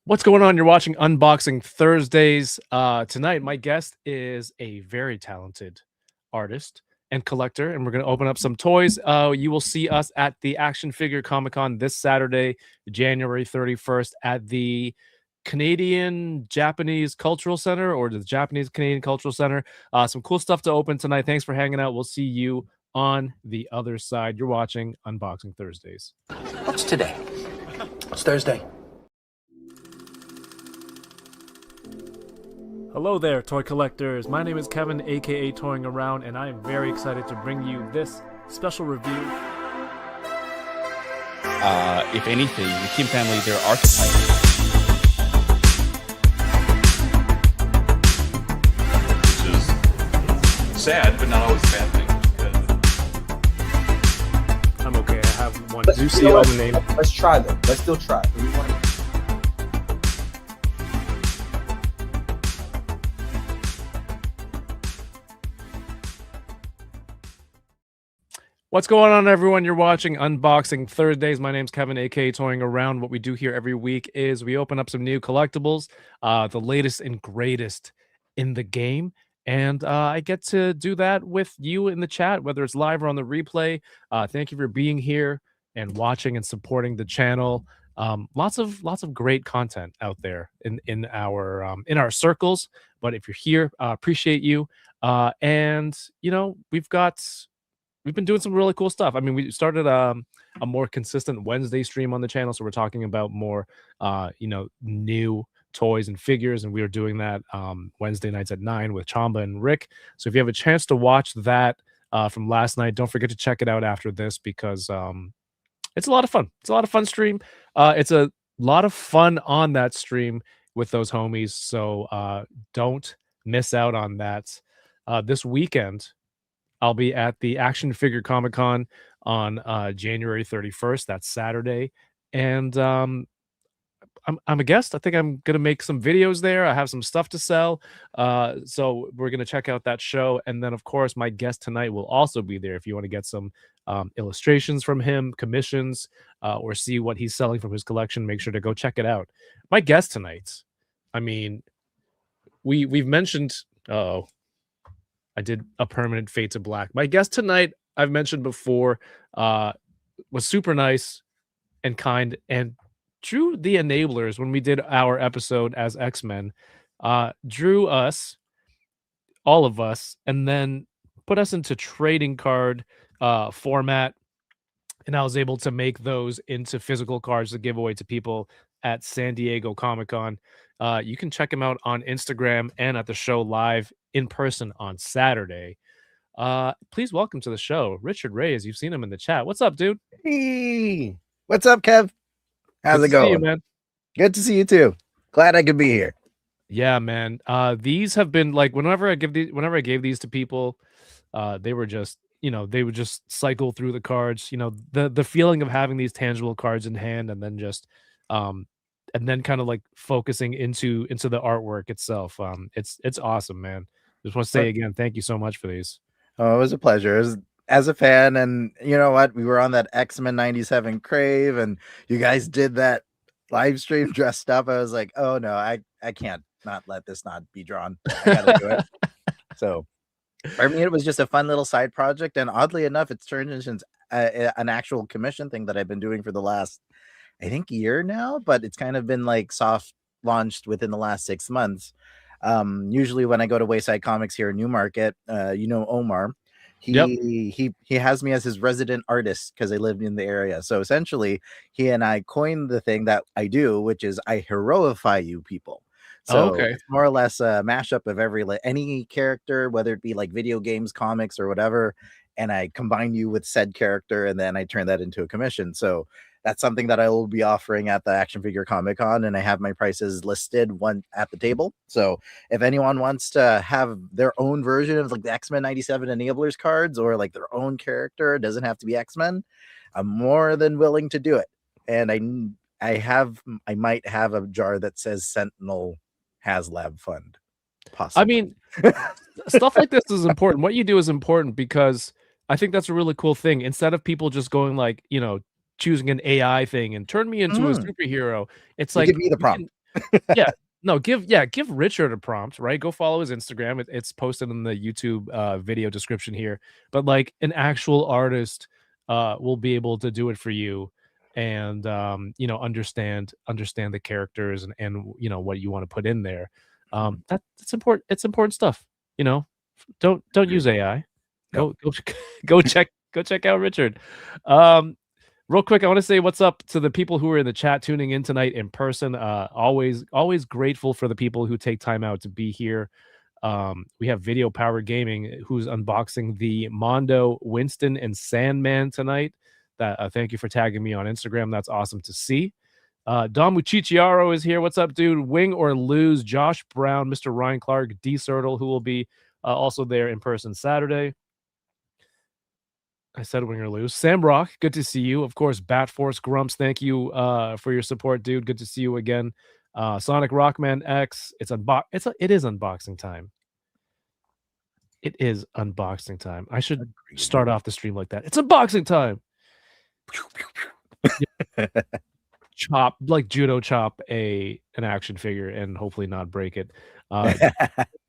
What's going on? You're watching Unboxing Thursdays. Tonight, my guest is a very talented artist and collector, and we're going to open up some toys. You will see us at the Action Figure Comic Con this Saturday, January 31st, at the Canadian Japanese Cultural Center or the Japanese Canadian Cultural Center. Some cool stuff to open tonight. Thanks for hanging out. We'll see you on the other side. You're watching Unboxing Thursdays. What's today? It's Thursday. Hello there, toy collectors. My name is Kevin, aka Toying Around, and I am very excited to bring you this special review. If anything, the Kim family, they're archetypes. Which is sad, but not always a bad thing. I'm okay. I have one. Do you see all the name? Let's try them. Let's still try. What's going on, everyone? You're watching Unboxing Thursdays. My name's Kevin, aka Toying Around. What we do here every week is we open up some new collectibles, the latest and greatest in the game. And I get to do that with you in the chat, whether it's live or on the replay. Thank you for being here and watching and supporting the channel. Lots of great content out there in our circles. But if you're here, appreciate you. And you know, we've been doing some really cool stuff. I mean, we started a more consistent Wednesday stream on the channel, so we're talking about more new toys and figures, and we were doing that Wednesday nights at 9 with Chamba and Rick. So if you have a chance to watch that from last night, don't forget to check it out after this, because it's a lot of fun. It's a lot of fun stream. It's a lot of fun on that stream with those homies, so don't miss out on that. This weekend I'll be at the Action Figure Comic Con on January 31st. That's Saturday. And I'm a guest. I think I'm going to make some videos there. I have some stuff to sell. So we're going to check out that show. And then, of course, my guest tonight will also be there. If you want to get some illustrations from him, commissions, or see what he's selling from his collection, make sure to go check it out. My guest tonight, I mean, we've mentioned... I did a permanent fade to black. My guest tonight, I've mentioned before, was super nice and kind, and drew the enablers when we did our episode as X-Men, drew us, all of us, and then put us into trading card format, and I was able to make those into physical cards to give away to people at San Diego Comic-Con. You can check him out on Instagram and at the show live in person on Saturday. Please welcome to the show, Richard Reyes. You've seen him in the chat. What's up, dude? Hey, what's up, Kev? How's it going? You, man. Good to see you too. Glad I could be here. Yeah, man. These have been like whenever I gave these to people, they were just, they would just cycle through the cards. The feeling of having these tangible cards in hand, and then just and then kind of like focusing into the artwork itself. It's awesome, man. Just want to say again, thank you so much for these. Oh, it was a pleasure. As a fan, and you know what? We were on that X-Men 97 crave, and you guys did that live stream dressed up. I was like, oh no, I can't not let this not be drawn. I gotta do it. So for me, it was just a fun little side project, and oddly enough, it's turned into an actual commission thing that I've been doing for the last, I think, year now, but it's kind of been like soft launched within the last 6 months. Usually when I go to Wayside Comics here in Newmarket, Omar, he has me as his resident artist because I live in the area. So essentially he and I coined the thing that I do, which is I heroify you people. So it's more or less a mashup of any character, whether it be like video games, comics, or whatever, and I combine you with said character, and then I turn that into a commission. So that's something that I will be offering at the Action Figure Comic Con, and I have my prices listed one at the table. So if anyone wants to have their own version of like the X-Men 97 Enablers cards, or like their own character, it doesn't have to be X-Men, I'm more than willing to do it. And I might have a jar that says Sentinel HasLab Fund. Possibly. I mean, stuff like this is important. What you do is important, because I think that's a really cool thing. Instead of people just going like, choosing an AI thing and turn me into a superhero, it's like give me the prompt. Yeah. No, give Richard a prompt, right? Go follow his Instagram. It's posted in the YouTube video description here. But like an actual artist will be able to do it for you and understand the characters and what you want to put in there. That's important. It's important stuff. Don't use AI. No. Go go check out Richard. Um Real quick, I want to say what's up to the people who are in the chat tuning in tonight in person. Always grateful for the people who take time out to be here. We have Video Power Gaming who's unboxing the Mondo, Winston, and Sandman tonight. Thank you for tagging me on Instagram. That's awesome to see. Dom Muciciaro is here. What's up, dude? Wing or lose? Josh Brown, Mr. Ryan Clark, D Sertle, who will be also there in person Saturday. I said win or lose. Sam Rock, good to see you. Of course, Bat Force Grumps, thank you for your support, dude. Good to see you again. Sonic Rockman X, it is unboxing time. It is unboxing time. I should start off the stream like that. It's unboxing time. Chop, like judo chop an action figure and hopefully not break it.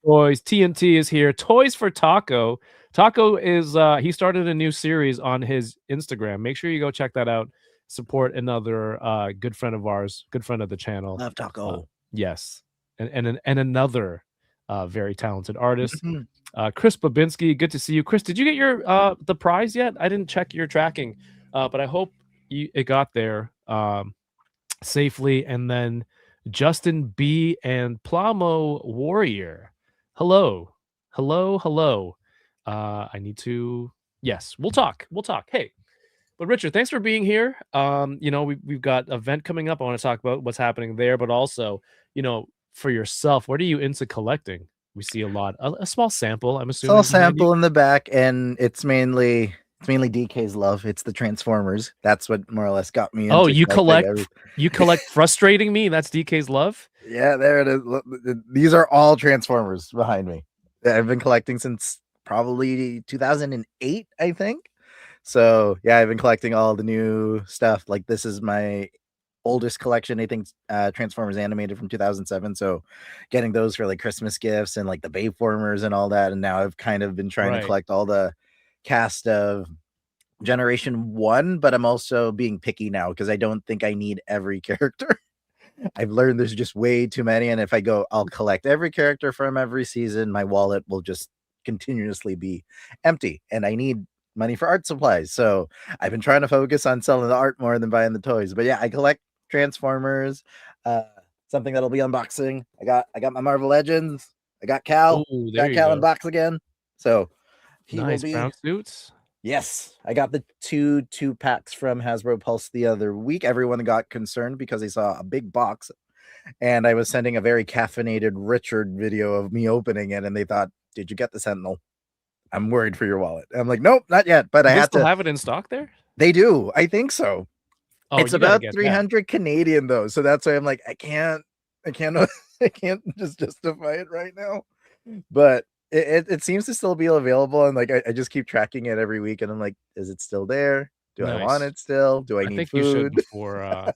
Toys TNT is here. Toys for Taco. Taco is he started a new series on his Instagram. Make sure you go check that out. Support another good friend of ours, good friend of the channel. Love Taco. Yes, and another very talented artist. Chris Babinski, good to see you. Chris, did you get your the prize yet? I didn't check your tracking, but I hope it got there safely. And then Justin B and Plamo Warrior. Hello. I need to. Yes, we'll talk. Hey, but Richard, thanks for being here. We've got an event coming up. I want to talk about what's happening there, but also, for yourself, what are you into collecting? We see a small sample. I'm assuming small sample in the back, and it's mainly DK's love. It's the Transformers. That's what more or less got me into. Oh, you collect frustrating me. That's DK's love. Yeah, there it is. These are all Transformers behind me. I've been collecting since probably 2008, I think. So yeah, I've been collecting all the new stuff. Like this is my oldest collection. I think Transformers animated from 2007. So getting those for like Christmas gifts and like the Bayformers and all that. And now I've kind of been trying to collect all the cast of Generation 1, but I'm also being picky now because I don't think I need every character. I've learned there's just way too many, and if I go, I'll collect every character from every season, my wallet will just continuously be empty, and I need money for art supplies. So I've been trying to focus on selling the art more than buying the toys. But yeah, I collect Transformers. Something that'll be unboxing. I got my Marvel Legends. I got Cal. Ooh, got Cal in box again. So he nice will be brown suits. Yes, I got the two packs from Hasbro Pulse the other week. Everyone got concerned because they saw a big box, and I was sending a very caffeinated Richard video of me opening it, and they thought, "Did you get the Sentinel? I'm worried for your wallet." I'm like, "Nope, not yet." But I have to have it in stock there. They do, I think so. Oh, it's about 300 Canadian though, so that's why I'm like, I can't just justify it right now, but. It seems to still be available, and like I just keep tracking it every week, and I'm like, is it still there? Do I want it still? Do I need think food? You should before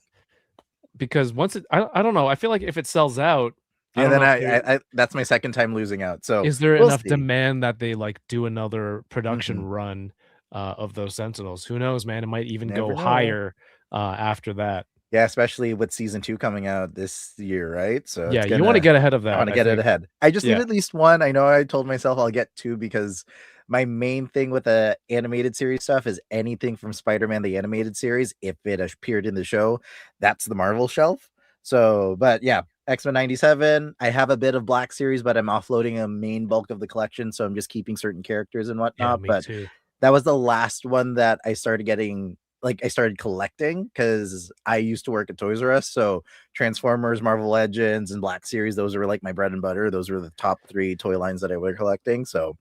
because once I don't know. I feel like if it sells out, and then I that's my second time losing out. So is there enough demand that they like do another production run of those Sentinels? Who knows, man? It might even go higher after that. Yeah, especially with season 2 coming out this year, right? So yeah, you want to get ahead of that. I want to get it ahead. I just need at least one. I know I told myself I'll get 2 because my main thing with the animated series stuff is anything from Spider-Man the animated series. If it appeared in the show, that's the Marvel shelf. So, but yeah, X-Men 97. I have a bit of Black Series, but I'm offloading a main bulk of the collection, so I'm just keeping certain characters and whatnot. Yeah, but too. That was the last one that I started getting. Like I started collecting because I used to work at Toys R Us. So Transformers, Marvel Legends, and Black Series, those were like my bread and butter. Those were the top 3 toy lines that I were collecting. So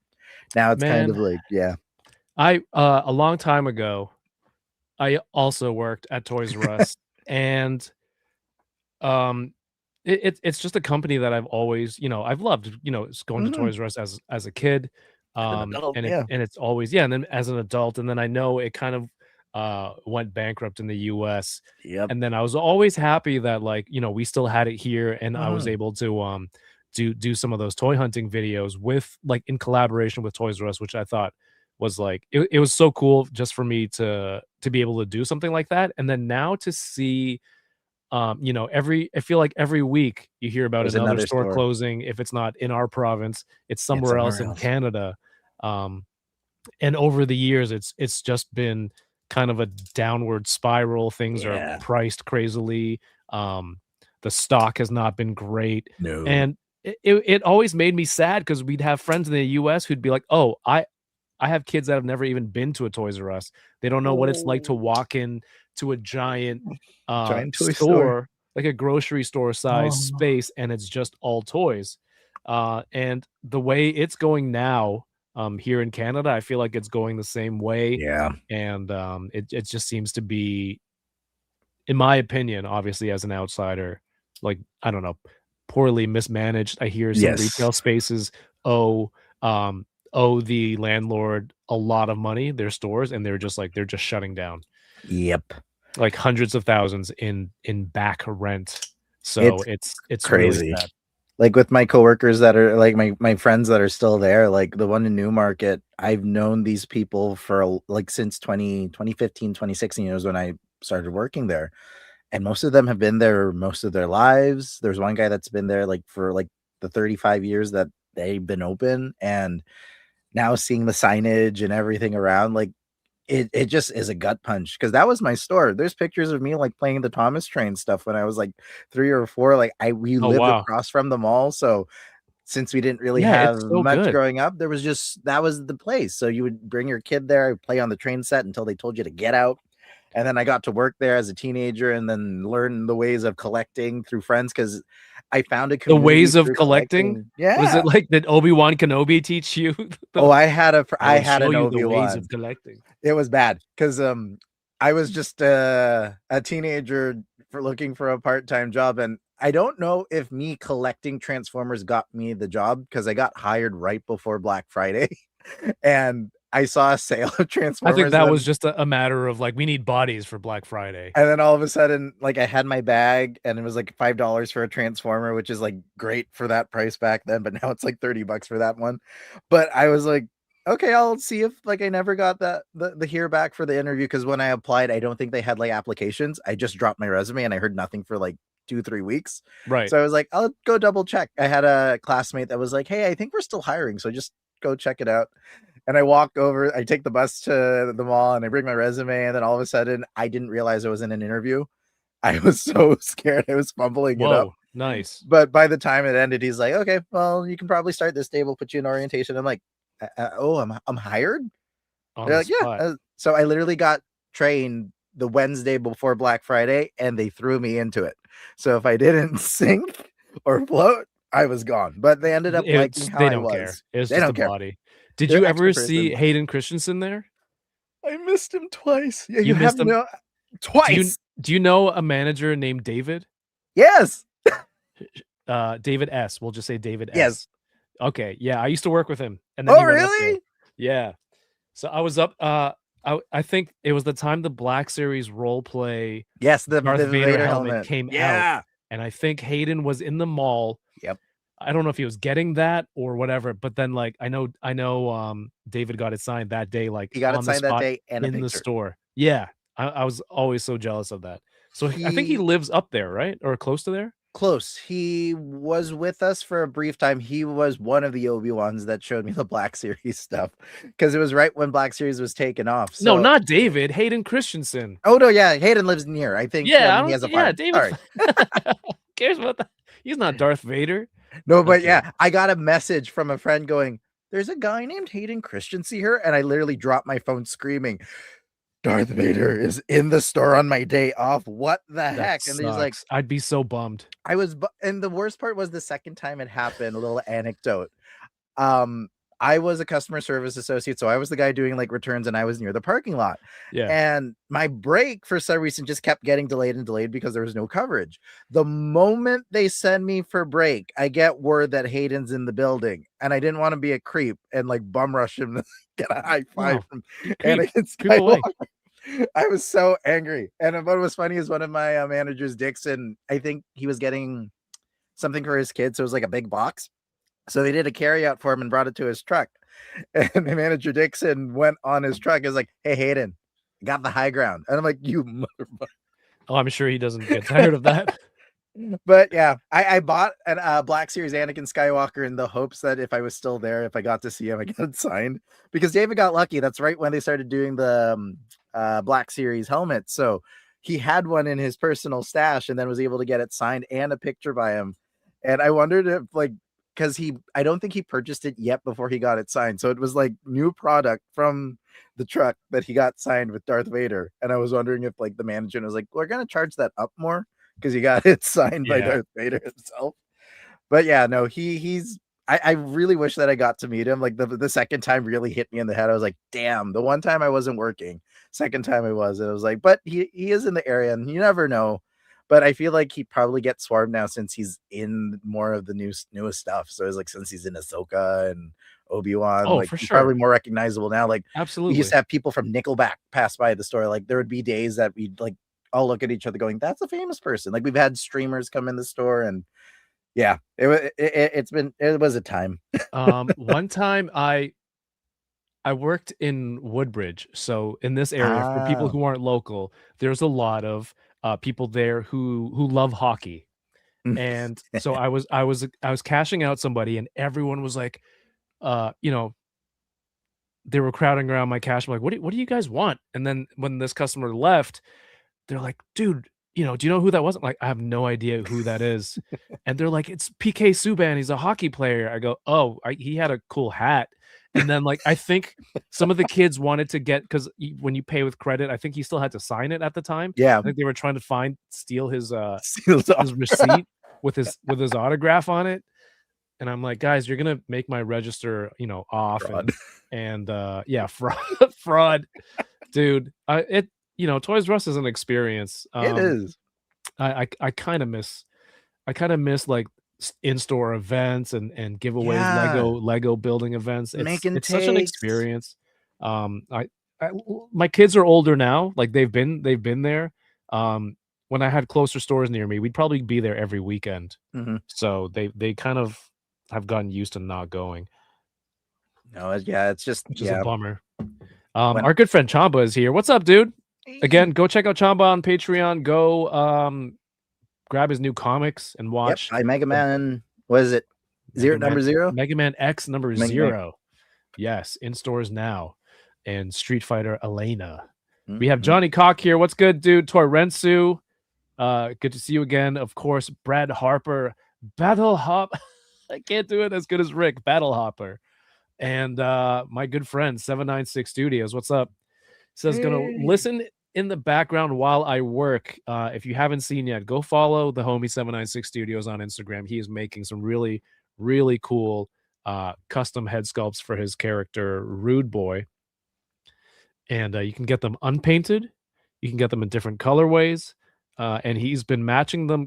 now it's kind of like, yeah. I a long time ago, I also worked at Toys R Us, and it's just a company that I've always, I've loved, going to Toys R Us as a kid. And it's always, and then as an adult, and then I know it kind of went bankrupt in the US. Yep. And then I was always happy that, like, we still had it here, and I was Mhm. able to do some of those toy hunting videos with, like, in collaboration with Toys R Us, which I thought was like it was so cool just for me to be able to do something like that. And then now to see, I feel like every week you hear about There's another another store store. closing. If it's not in our province, it's It's somewhere else somewhere in else. Canada. Um, and over the years, it's just been kind of a downward spiral. Things are Yeah. priced crazily. Um, the stock has not been great, No. and it always made me sad because we'd have friends in the US who'd be like, "Oh, I have kids that have never even been to a Toys R Us. They don't know what it's like to Oh, walk in to a giant giant toy store. store, like a grocery store size Oh, space, and it's just all toys." And the way it's going now, here in Canada, I feel like it's going the same way. yeah. And it just seems to be, in my opinion, obviously as an outsider, like, I don't know, poorly mismanaged. I hear some Yes. retail spaces owe owe the landlord a lot of money, their stores, and they're just shutting down. Yep. Like hundreds of thousands in back rent. So It's it's really crazy. sad. Like with my coworkers that are like my friends that are still there, like the one in Newmarket, I've known these people for like since 2015, 2016 was when I started working there. And most of them have been there most of their lives. There's one guy that's been there like for like the 35 years that they've been open. And now seeing the signage and everything around, like it just is a gut punch because that was my store. There's pictures of me like playing the Thomas Train stuff when I was like 3 or 4. Like we Oh, lived wow. across from the mall, so since we didn't really Yeah, have it's so much good. growing up, there was just that was the place. So you would bring your kid there, play on the train set until they told you to get out. And then I got to work there as a teenager and then learn the ways of collecting through friends because I found a The community ways of through collecting? collecting. Was it Yeah. like, did Obi-Wan Kenobi teach you Oh, the "I I will had show an you the ways Obi-Wan. of collecting"? It was bad because I was just a teenager for looking for a part-time job, and I don't know if me collecting Transformers got me the job because I got hired right before Black Friday, and I saw a sale of I think Transformers, that was just a matter of, like, we need bodies for Black Friday. and then all of a sudden, like I had my bag, and it was like $5 for a Transformer, which is like great for that price back then, but now it's like $30 for that one. But I was like, okay, I'll see if like I never got the hear back for the interview because when I applied, I don't think they had like applications. I just dropped my resume and I heard nothing for like 2 3 weeks. Right. So I was like, I'll go double check. I had a classmate that was like, hey, I think we're still hiring, so just go check it out. And I walk over, I take the bus to the mall and I bring my resume. And then all of a sudden, I didn't realize I was in an interview. I was so scared. I was fumbling it up. Whoa, nice. But by the time it ended, he's like, okay, well, you can probably start this day. We'll put you in orientation. I'm like, oh, I'm hired? On They're the like, yeah. spot. So I literally got trained the Wednesday before Black Friday and they threw me into it. So if I didn't sink or float, I was gone. But they ended up liking how They I don't care. was. It's They just a don't care. body. Did They're you an extra ever see person. Hayden Christensen there? I missed him twice. Yeah, You you have missed him? no Do you twice. do you know a manager named David? Yes. David S. We'll just say David Yes. S. Okay, yeah, I used to work with him, and then Oh, he went up there. really? Yeah. So I was up, I think it was the time the Black Series role play Yes, Darth the Vader Vader helmet helmet. came out, Yeah. and I think Hayden was in the mall. Yep. I don't know if he was getting that or whatever, but then, like, I know, David got it signed that day, like, He got it on the signed that spot day and a in the picture. store. Yeah. I was always so jealous of that. So I think he He lives up there, right? Or close to there? close. He was with us for a brief time. He was one of the Obi-Wans that showed me the Black Series stuff because it was right when Black Series was taken off. No, So, not David, Hayden Christensen. oh no, yeah, Hayden lives near. I think Yeah, I he don't has a yeah, farm. David Sorry. Who cares about that? He's not Darth Vader. No, but Okay. yeah, I got a message from a friend going, "There's a guy named Hayden Christensen here," and I literally dropped my phone screaming, "Darth Vader is in the store on my day off. What the That heck?" And he's like, sucks. I'd be so bummed. and the worst part was the second time it happened. A little anecdote. Um, I was a customer service associate, so I was the guy doing like returns, and I was near the parking lot. Yeah. And my break for some reason just kept getting delayed and delayed because there was no coverage. The moment they send me for break, I get word that Hayden's in the building, and I didn't want to be a creep and like bum rush him to get a high five No, from you creep. Anakin Creep away. Skywalker. I was so angry. And what was funny is one of my managers, Dixon, I think he was getting something for his kids. So it was like a big box. So they did a carry out for him and brought it to his truck. And the manager Dixon went on his truck. He was like, "Hey, Hayden, got the high ground." And I'm like, "You motherfucker." Oh, I'm sure he doesn't get tired of that. But yeah, I bought a Black Series Anakin Skywalker in the hopes that if I was still there, if I got to see him, I got it signed. Because David got lucky. That's right when they started doing the Black Series helmet. So he had one in his personal stash and then was able to get it signed and a picture by him. And I wondered if because I don't think he purchased it yet before he got it signed. So it was like new product from the truck that he got signed with Darth Vader. And I was wondering if the management was like, we're going to charge that up more because he got it signed by Darth Vader himself. But yeah, no, I really wish that I got to meet him. Like the second time really hit me in the head. I was like, damn, the one time I wasn't working, second time I was. And I was like, but he is in the area and you never know. But I feel like he probably gets swarmed now since he's in more of the newest stuff. So it's like since he's in Ahsoka and Obi-Wan, for he's sure. probably more recognizable now. Absolutely. We used to have people from Nickelback pass by the store. Like there would be days that we'd all look at each other going, "That's a famous person." Like we've had streamers come in the store, and yeah, it was a time. One time I worked in Woodbridge, so in this area, for people who aren't local, there's a lot of people there who love hockey. And so I was cashing out somebody, and everyone was like, they were crowding around my cash. I'm like, what do you guys want? And then when this customer left, they're like, dude, do you know who that was? I'm like, I have no idea who that is. And they're like, it's PK Subban. He's a hockey player. I go, oh, he had a cool hat. And then I think some of the kids wanted to get, because when you pay with credit, I think he still had to sign it at the time. Yeah. I think they were trying to steal his Seals off. his receipt with his autograph on it. And I'm like, guys, you're gonna make my register, off. Fraud. And yeah, fraud, dude. Toys R Us is an experience. It is. I kind of miss like in-store events and giveaways, Lego building events. It's such an experience. My kids are older now. Like they've been there. When I had closer stores near me, we'd probably be there every weekend. Mm-hmm. So they kind of have gotten used to not going. No, it's just a bummer. Our good friend Chamba is here. What's up, dude? Again, go check out Chamba on Patreon. Go grab his new comics and watch. Yep, Mega Man. What is it? Number zero? Mega Man X number 0. Yes, in stores now. And Street Fighter Elena. Mm-hmm. We have Johnny Cock here. What's good, dude? Torensu. Good to see you again. Of course, Brad Harper. Battle Hop. I can't do it as good as Rick. Battle Hopper. And my good friend 796 Studios. What's up? Says gonna listen in the background while I work. If you haven't seen yet, go follow the homie 796 Studios on Instagram. He is making some really, really cool custom head sculpts for his character Rude Boy. And you can get them unpainted. You can get them in different colorways. And he's been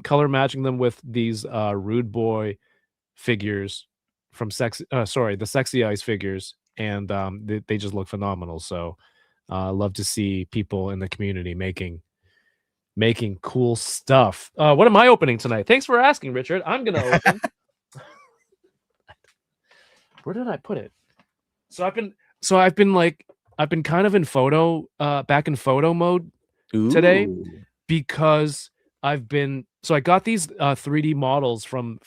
color matching them with these Rude Boy figures from the Sexy Eyes figures, and they just look phenomenal. So love to see people in the community making cool stuff. What am I opening tonight? Thanks for asking, Richard. I'm gonna open. Where did I put it? So I've been kind of in back in photo mode today, because I got these 3D models from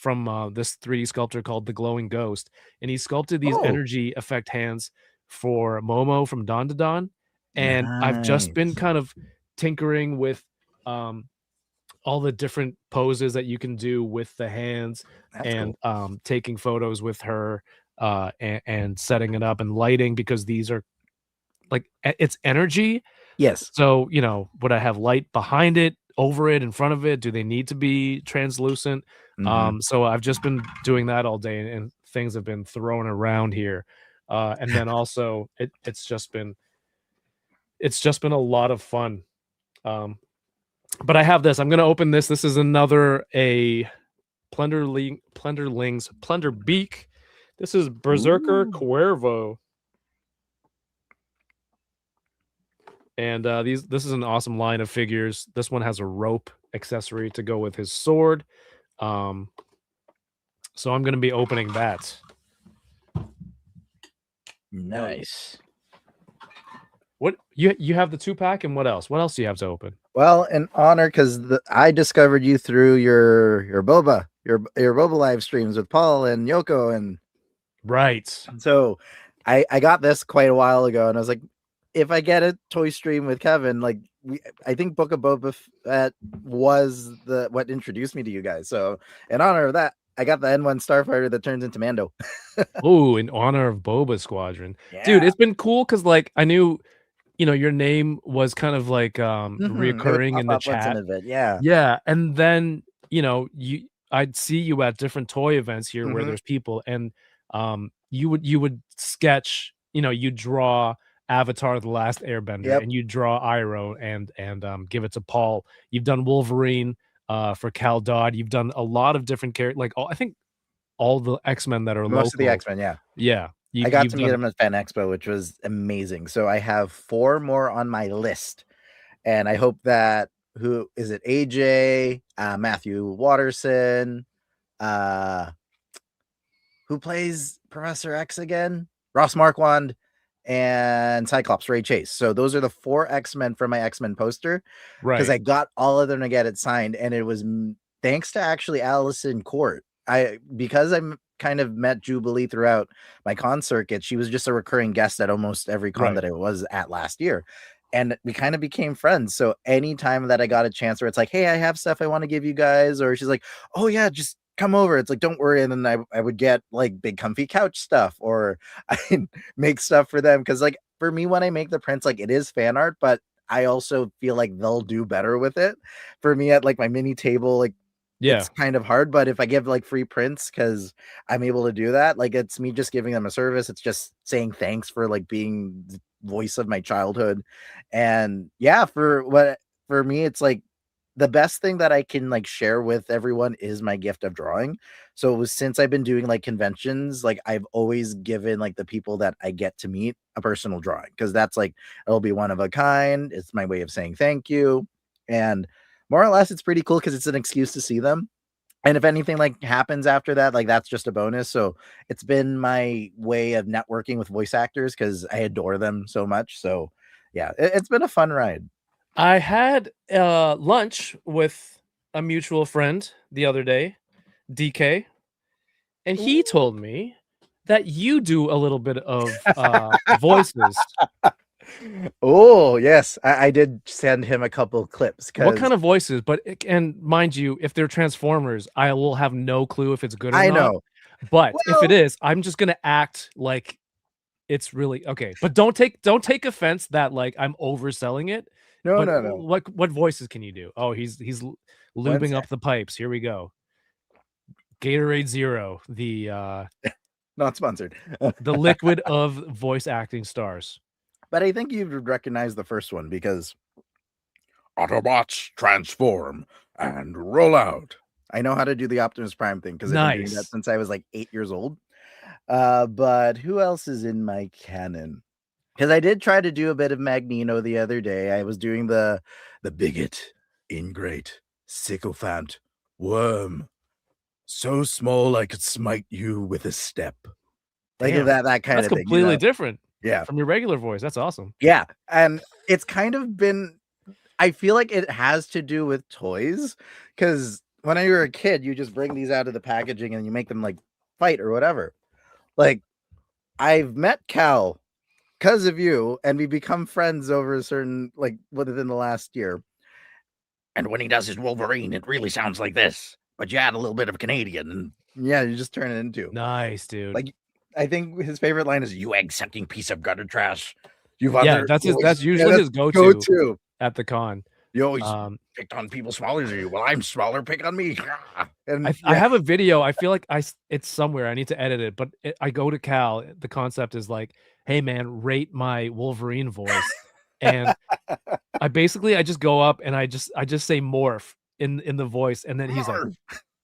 this 3D sculptor called The Glowing Ghost, and he sculpted these energy effect hands for Momo from Dawn to Dawn. And I've just been kind of tinkering with all the different poses that you can do with the hands. That's and cool. Taking photos with her and setting it up and lighting, because these are it's energy. Yes. So, would I have light behind it, over it, in front of it? Do they need to be translucent? Mm-hmm. So I've just been doing that all day, and things have been thrown around here. And then also it's just been a lot of fun. But I have this. I'm going to open this. This is another Plunderling's Plunder Beak. This is Berserker Cuervo. And this is an awesome line of figures. This one has a rope accessory to go with his sword. Um, so I'm going to be opening that. Nice. What you have the 2-pack, and what else? What else do you have to open? Well, in honor, because I discovered you through your boba live streams with Paul and Yoko, and Right. so I got this quite a while ago, and I was like, if I get a toy stream with Kevin, like I think Book of Boba Fett was what introduced me to you guys. So in honor of that, I got the N1 Starfighter that turns into Mando. Oh, in honor of Boba Squadron. Yeah. Dude, it's been cool because like I knew, your name was kind of like reoccurring in the chat. Yeah. Yeah. And then, I'd see you at different toy events here where there's people, and you would sketch, you draw Avatar the Last Airbender, and you draw Iroh and give it to Paul. You've done Wolverine for Cal Dodd. You've done a lot of different characters, like I think all the X-Men that are most local. of the X-Men, yeah. Yeah. I got to meet him at Fan Expo, which was amazing. So I have 4 more on my list, and I hope that who is it? AJ, Matthew Watterson, who plays Professor X again? Ross Marquand and Cyclops Ray Chase. So those are the 4 X-Men from my X-Men poster. Right. Because I got all of them to get it signed, and it was thanks to actually Allison Court. Because I'm kind of met Jubilee throughout my con circuit. She was just a recurring guest at almost every con that I was at last year. And we kind of became friends. So anytime that I got a chance where it's like, hey, I have stuff I want to give you guys, or she's like, oh yeah, just come over. It's like, don't worry. And then I would get like big comfy couch stuff, or I make stuff for them. Cause like for me, when I make the prints, like it is fan art, but I also feel like they'll do better with it. For me at like my mini table, like, it's kind of hard, but if I give like free prints, because I'm able to do that, like it's me just giving them a service. It's just saying thanks for like being the voice of my childhood. And yeah, for me, it's like the best thing that I can like share with everyone is my gift of drawing. So since I've been doing like conventions, like I've always given like the people that I get to meet a personal drawing, because that's like, it'll be one of a kind. It's my way of saying thank you. And more or less, it's pretty cool because it's an excuse to see them. And if anything like happens after that, like that's just a bonus. So it's been my way of networking with voice actors because I adore them so much. So yeah, it's been a fun ride. I had lunch with a mutual friend the other day, DK, and he told me that you do a little bit of voices. Oh yes, I did send him a couple clips. What kind of voices? And mind you, if they're Transformers, I will have no clue if it's good or not. I know, but if it is, I'm just gonna act like it's really okay. But don't take offense that like I'm overselling it. No. What voices can you do? Oh, he's lubing up the pipes. Here we go. Gatorade Zero, the not sponsored, the liquid of voice acting stars. But I think you would recognize the first one because Autobots transform and roll out. I know how to do the Optimus Prime thing because I've been doing that since I was like 8 years old. But who else is in my canon? Because I did try to do a bit of Magneto the other day. I was doing the bigot, ingrate, sycophant, worm, so small I could smite you with a step. Like that kind of thing. That's completely different. Yeah. From your regular voice. That's awesome. Yeah. And it's kind of been, I feel like it has to do with toys, because when you were a kid, you just bring these out of the packaging and you make them like fight or whatever. Like I've met Cal because of you, and we become friends over a certain, like within the last year. And when he does his Wolverine, it really sounds like this, but you add a little bit of Canadian, and yeah, you just turn it into. Nice, dude. Like, I think his favorite line is "You egg-sucking piece of gutter trash." That's usually his go-to at the con. You always picked on people smaller than you. Well, I'm smaller. Pick on me. And I have a video. I feel like it's somewhere. I need to edit it, but I go to Cal. The concept is like, hey man, rate my Wolverine voice, and I just go up and I just say morph in the voice, and then he's like,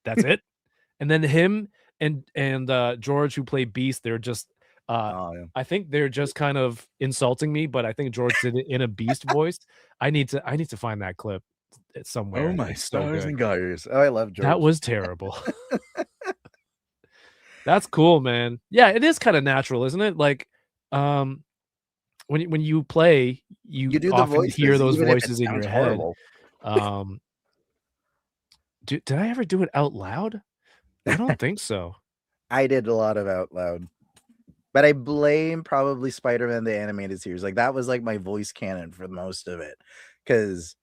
that's it. And then him and George, who play Beast, they're just Oh, yeah. I think they're just kind of insulting me, but I think George did it in a beast voice. I need to find that clip somewhere. Oh my It's so stars good. and garters. Oh, I love George. That was terrible. That's cool, man. Yeah, it is kind of natural, isn't it? Like, when you play, you You do the often hear voices, those even if it voices in sounds your head. horrible. Um, did I ever do it out loud? I don't think so. I did a lot of out loud. But I blame probably Spider-Man the animated series. Like that was like my voice canon for most of it. Because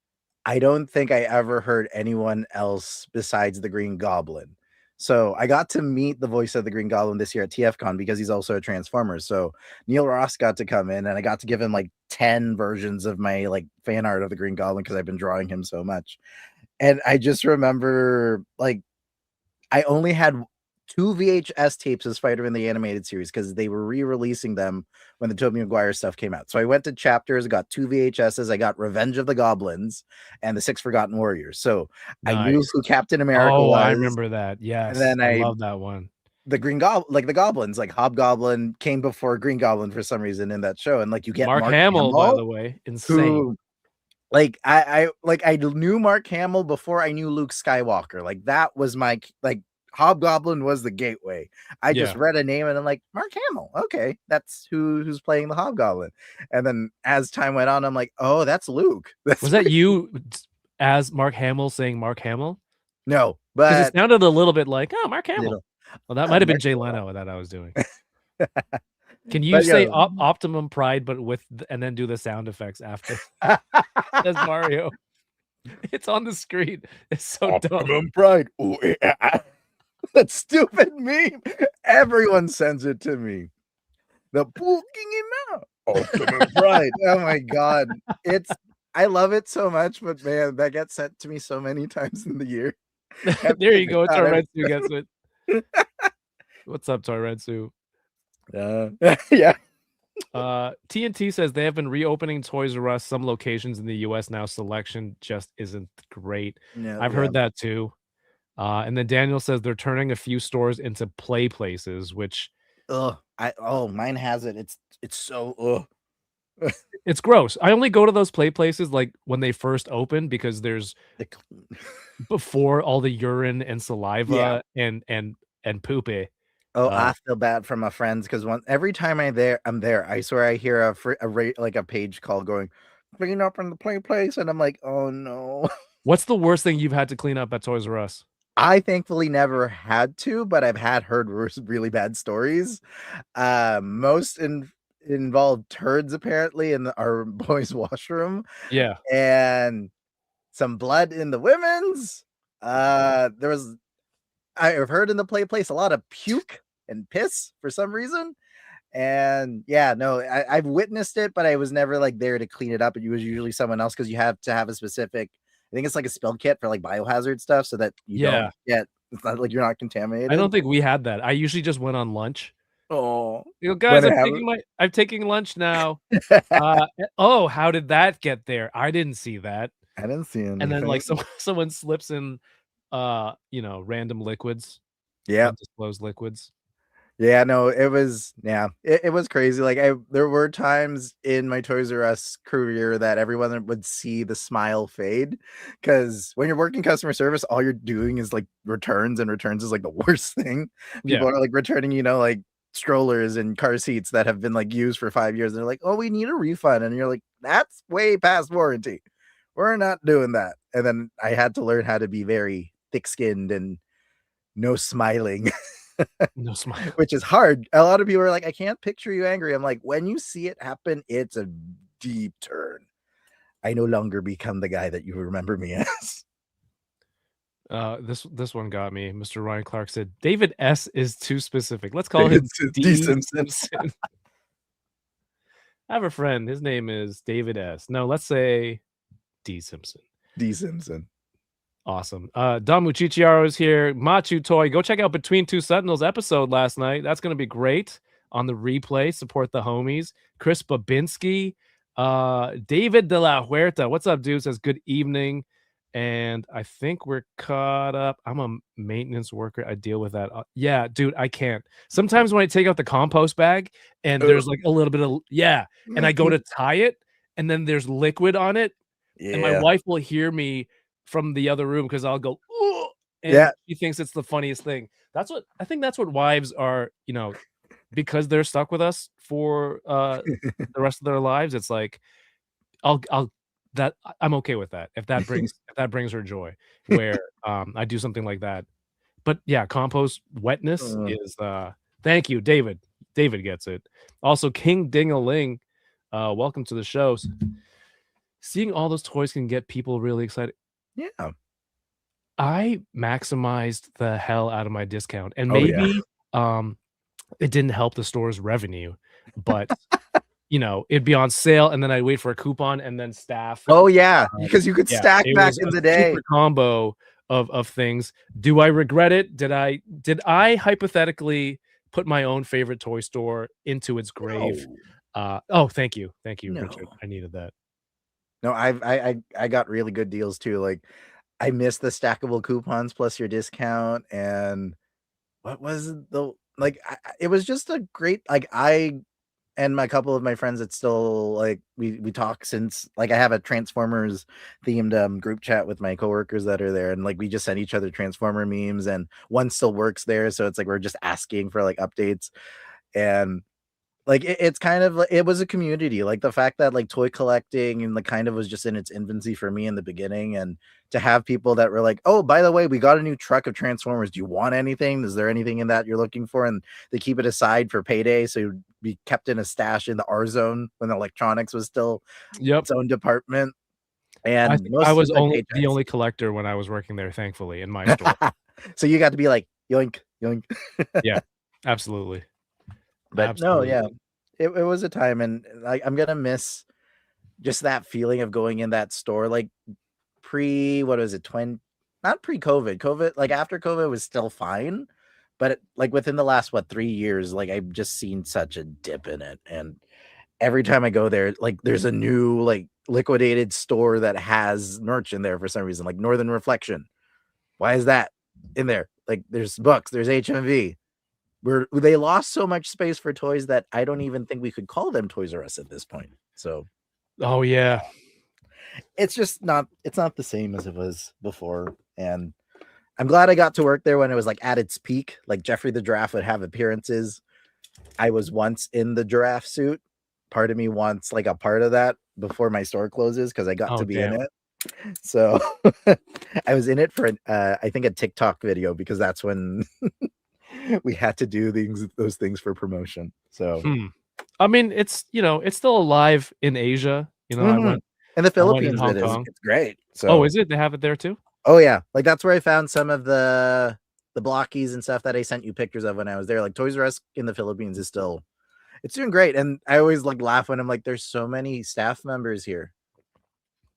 I don't think I ever heard anyone else besides the Green Goblin. So I got to meet the voice of the Green Goblin this year at TFCon because he's also a Transformer. So Neil Ross got to come in and I got to give him like 10 versions of my like fan art of the Green Goblin because I've been drawing him so much. And I just remember like I only had 2 VHS tapes of Spider-Man the animated series because they were re-releasing them when the Tobey Maguire stuff came out. So I went to Chapters, got 2 VHSs. I got Revenge of the Goblins and the Six Forgotten Warriors. So I knew Nice. who Captain America Oh, was. I remember that. Yes. And then I love that one. the Green Goblin, like the Goblins, like Hobgoblin came before Green Goblin for some reason in that show. And like you get Mark Hamill, by the way, insane. Who, like I knew Mark Hamill before I knew Luke Skywalker. Like that was my like Hobgoblin was the gateway. I just read a name and I'm like, Mark Hamill. Okay, that's who's playing the Hobgoblin. And then as time went on, I'm like, oh, that's Luke. Was that you as Mark Hamill saying Mark Hamill? No, because but it sounded a little bit like, oh, Mark Hamill. Well, that might have been Mark Jay Leno that I was doing. Can you say Optimum Pride, but with and then do the sound effects after as Mario? It's on the screen. It's so Optimum dumb. Pride. Ooh, yeah. That stupid meme. Everyone sends it to me. The pooking him out. Optimum Pride. Oh my god. I love it so much, but man, that gets sent to me so many times in the year. There you go. It's our Red Sue gets it. What's up, Toy Red Sue? Yeah. TNT says they have been reopening Toys R Us some locations in the US now. Selection just isn't great. I've heard that too. And then Daniel says they're turning a few stores into play places, which mine has it. It's so it's gross. I only go to those play places like when they first open because there's before all the urine and saliva and poopy. I feel bad for my friends because every time I'm there, I swear I hear a page call going, clean up in the play place, and I'm like, oh no. What's the worst thing you've had to clean up at Toys R Us? I thankfully never had to, but I've heard really bad stories. Most involved turds apparently in our boys' washroom. Yeah, and some blood in the women's. I've heard in the play place a lot of puke and piss for some reason. And I've witnessed it, but I was never like there to clean it up. It was usually someone else because you have to have a specific, I think it's like a spill kit for like biohazard stuff so that you don't get, it's not like you're not contaminated. I don't think we had that. I usually just went on lunch. Oh, you know, guys, I'm taking lunch now. How did that get there? I didn't see that. I didn't see it. And then like someone slips in random liquids. Yeah. Undisclosed liquids. Yeah, no, it was crazy. Like there were times in my Toys R Us career that everyone would see the smile fade because when you're working customer service, all you're doing is like returns, and returns is like the worst thing. People are like returning, like strollers and car seats that have been like used for 5 years. And they're like, oh, we need a refund. And you're like, that's way past warranty. We're not doing that. And then I had to learn how to be very thick-skinned and no smiling. No smile, which is hard. A lot of people are like, I can't picture you angry. I'm like, when you see it happen, it's a deep turn. I no longer become the guy that you remember me as. This one got me. Mr. Ryan Clark said David S is too specific. Let's call him D. Simpson. I have a friend. His name is David S. No, let's say D. Simpson. D. Simpson. Awesome. Don Muchichiaro is here. Machu Toy. Go check out Between Two Sentinels episode last night. That's going to be great on the replay. Support the homies. Chris Babinski. David De La Huerta. What's up, dude? Says good evening. and I think we're caught up. I'm a maintenance worker. I deal with that. Yeah, dude, I can't. Sometimes when I take out the compost bag and there's like a little bit of and I go to tie it and then there's liquid on it, and my Yeah. wife will hear me from the other room because I'll go, "Ooh," and Yeah. she thinks it's the funniest thing. I think that's what wives are, because they're stuck with us for the rest of their lives. It's like I'll that I'm okay with that if that brings her joy, where I do something like that. But yeah, compost wetness Uh, is thank you, David. David gets it. Also, King Ding-a-ling, welcome to the show. Seeing all those toys can get people really excited. yeah. I maximized the hell out of my discount, and Oh yeah. maybe it didn't help the store's revenue, but it'd be on sale, and then I'd wait for a coupon, and then staff. Oh yeah, because you could Yeah, stack it back was in a the day. super combo of things. Do I regret it? Did I hypothetically put my own favorite toy store into its grave? Oh, thank you, Richard. No. I needed that. No, I got really good deals too. Like I missed the stackable coupons plus your discount, and what was it though? Like it was just a great like I and my couple of my friends that still like we talk since like I have a Transformers themed group chat with my coworkers that are there, and like we just send each other Transformer memes, and one still works there, so it's like we're just asking for like updates. And like it's kind of it was a community, like the fact that like toy collecting and the kind of was just in its infancy for me in the beginning, and to have people that were like, oh, by the way, we got a new truck of Transformers, do you want anything, is there anything in that you're looking for, and they keep it aside for payday, so it'd be kept in a stash in the R zone when electronics was still Yep. its own department. I And think I most of was my the paychecks only collector when I was working there, thankfully, in my store. so you got to be like yoink yoink. Yeah, absolutely. But no, yeah, Absolutely. it was a time, and like I'm gonna miss just that feeling of going in that store, like what was it, not pre-COVID. COVID, like after COVID was still fine, but like within the last 3 years, like I've just seen such a dip in it. And every time I go there, like there's a new like liquidated store that has merch in there for some reason, like Northern Reflection. Why is that in there? Like there's books, there's HMV. They lost so much space for toys that I don't even think we could call them Toys R Us at this point. So Oh, yeah. it's just it's not the same as it was before. And I'm glad I got to work there when it was like at its peak. Like Jeffrey the Giraffe would have appearances. I was once in the giraffe suit. Part of me wants like a part of that before my store closes because I got Oh, to be in damn. it. So I was in it for I think a TikTok video, because that's when we had to do those things for promotion. So I mean, it's still alive in Asia. in the I went in Philippines Hong Kong. it's great. Oh, So is it? They have it there too? oh yeah, like that's where I found some of the blockies and stuff that I sent you pictures of when I was there. Like Toys R Us in the Philippines is still, it's doing great. And I always like laugh when I'm like, there's so many staff members here.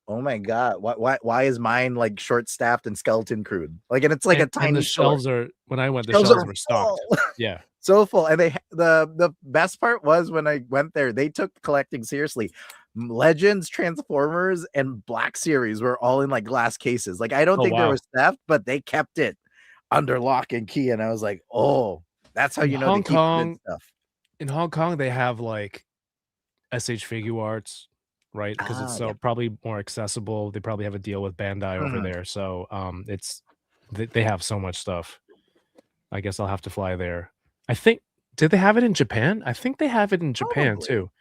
Oh my god, why is mine like short staffed and skeleton crewed? Like, and it's like a And the tiny store. shelves are when I went, the Shelves shelves are were stocked. full. Yeah. So full. And the best part was when I went there, they took collecting seriously. Legends, Transformers, and Black Series were all in like glass cases. Like I don't Oh, think there wow. was theft, but they kept it under lock and key. And I was like, oh, that's how In you know they Hong keep good Kong stuff. in Hong Kong, they have, like, SH Figure Arts, right? Because it's Yeah. so probably more accessible. They probably have a deal with Bandai over there. So, it's they have so much stuff. I guess I'll have to fly there. I think did they have it in Japan? I think they have it in Japan Probably. too.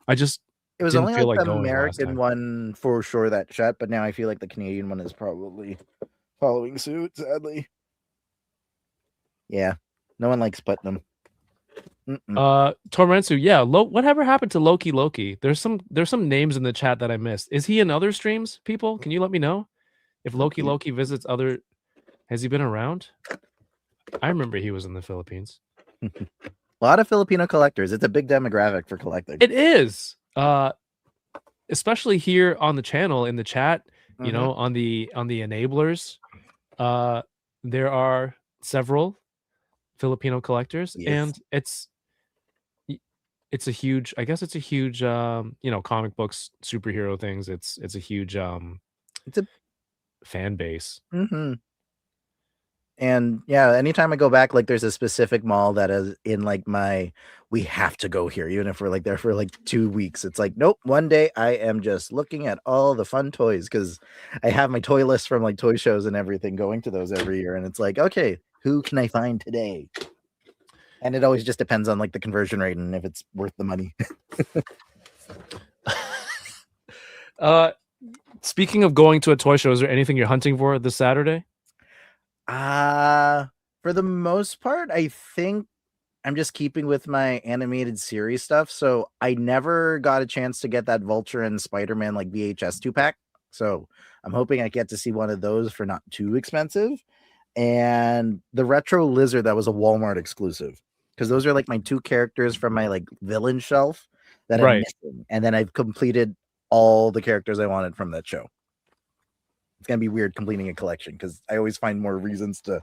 I just It was didn't only feel like like the going the last American time. one for sure that shut, but now I feel like the Canadian one is probably following suit, sadly. Yeah. No one likes Putnam. Torrentsu, yeah. Whatever happened to Loki? There's some names in the chat that I missed. Is he in other streams, people? Can you let me know if Loki visits other? Has he been around? I remember he was in the Philippines. A lot of Filipino collectors. It's a big demographic for collecting. It is. Especially here on the channel in the chat, on the enablers. There are several Filipino collectors, Yes. and it's a huge, I guess it's a huge comic books, superhero things. It's a huge It's a fan base. Mm-hmm. And yeah, anytime I go back, like there's a specific mall that is in like we have to go here, even if we're like there for like 2 weeks. It's like, nope, one day I am just looking at all the fun toys because I have my toy list from like toy shows and everything, going to those every year. And it's like, okay, who can I find today? And it always just depends on like the conversion rate and if it's worth the money. Speaking of going to a toy show, is there anything you're hunting for this Saturday? For the most part, I think I'm just keeping with my animated series stuff. So I never got a chance to get that Vulture and Spider-Man like VHS 2-pack. So I'm hoping I get to see one of those for not too expensive. And the Retro Lizard that was a Walmart exclusive. Because those are like my 2 characters from my like villain shelf that I'm missing. And then I've completed all the characters I wanted from that show. It's gonna be weird completing a collection because I always find more reasons to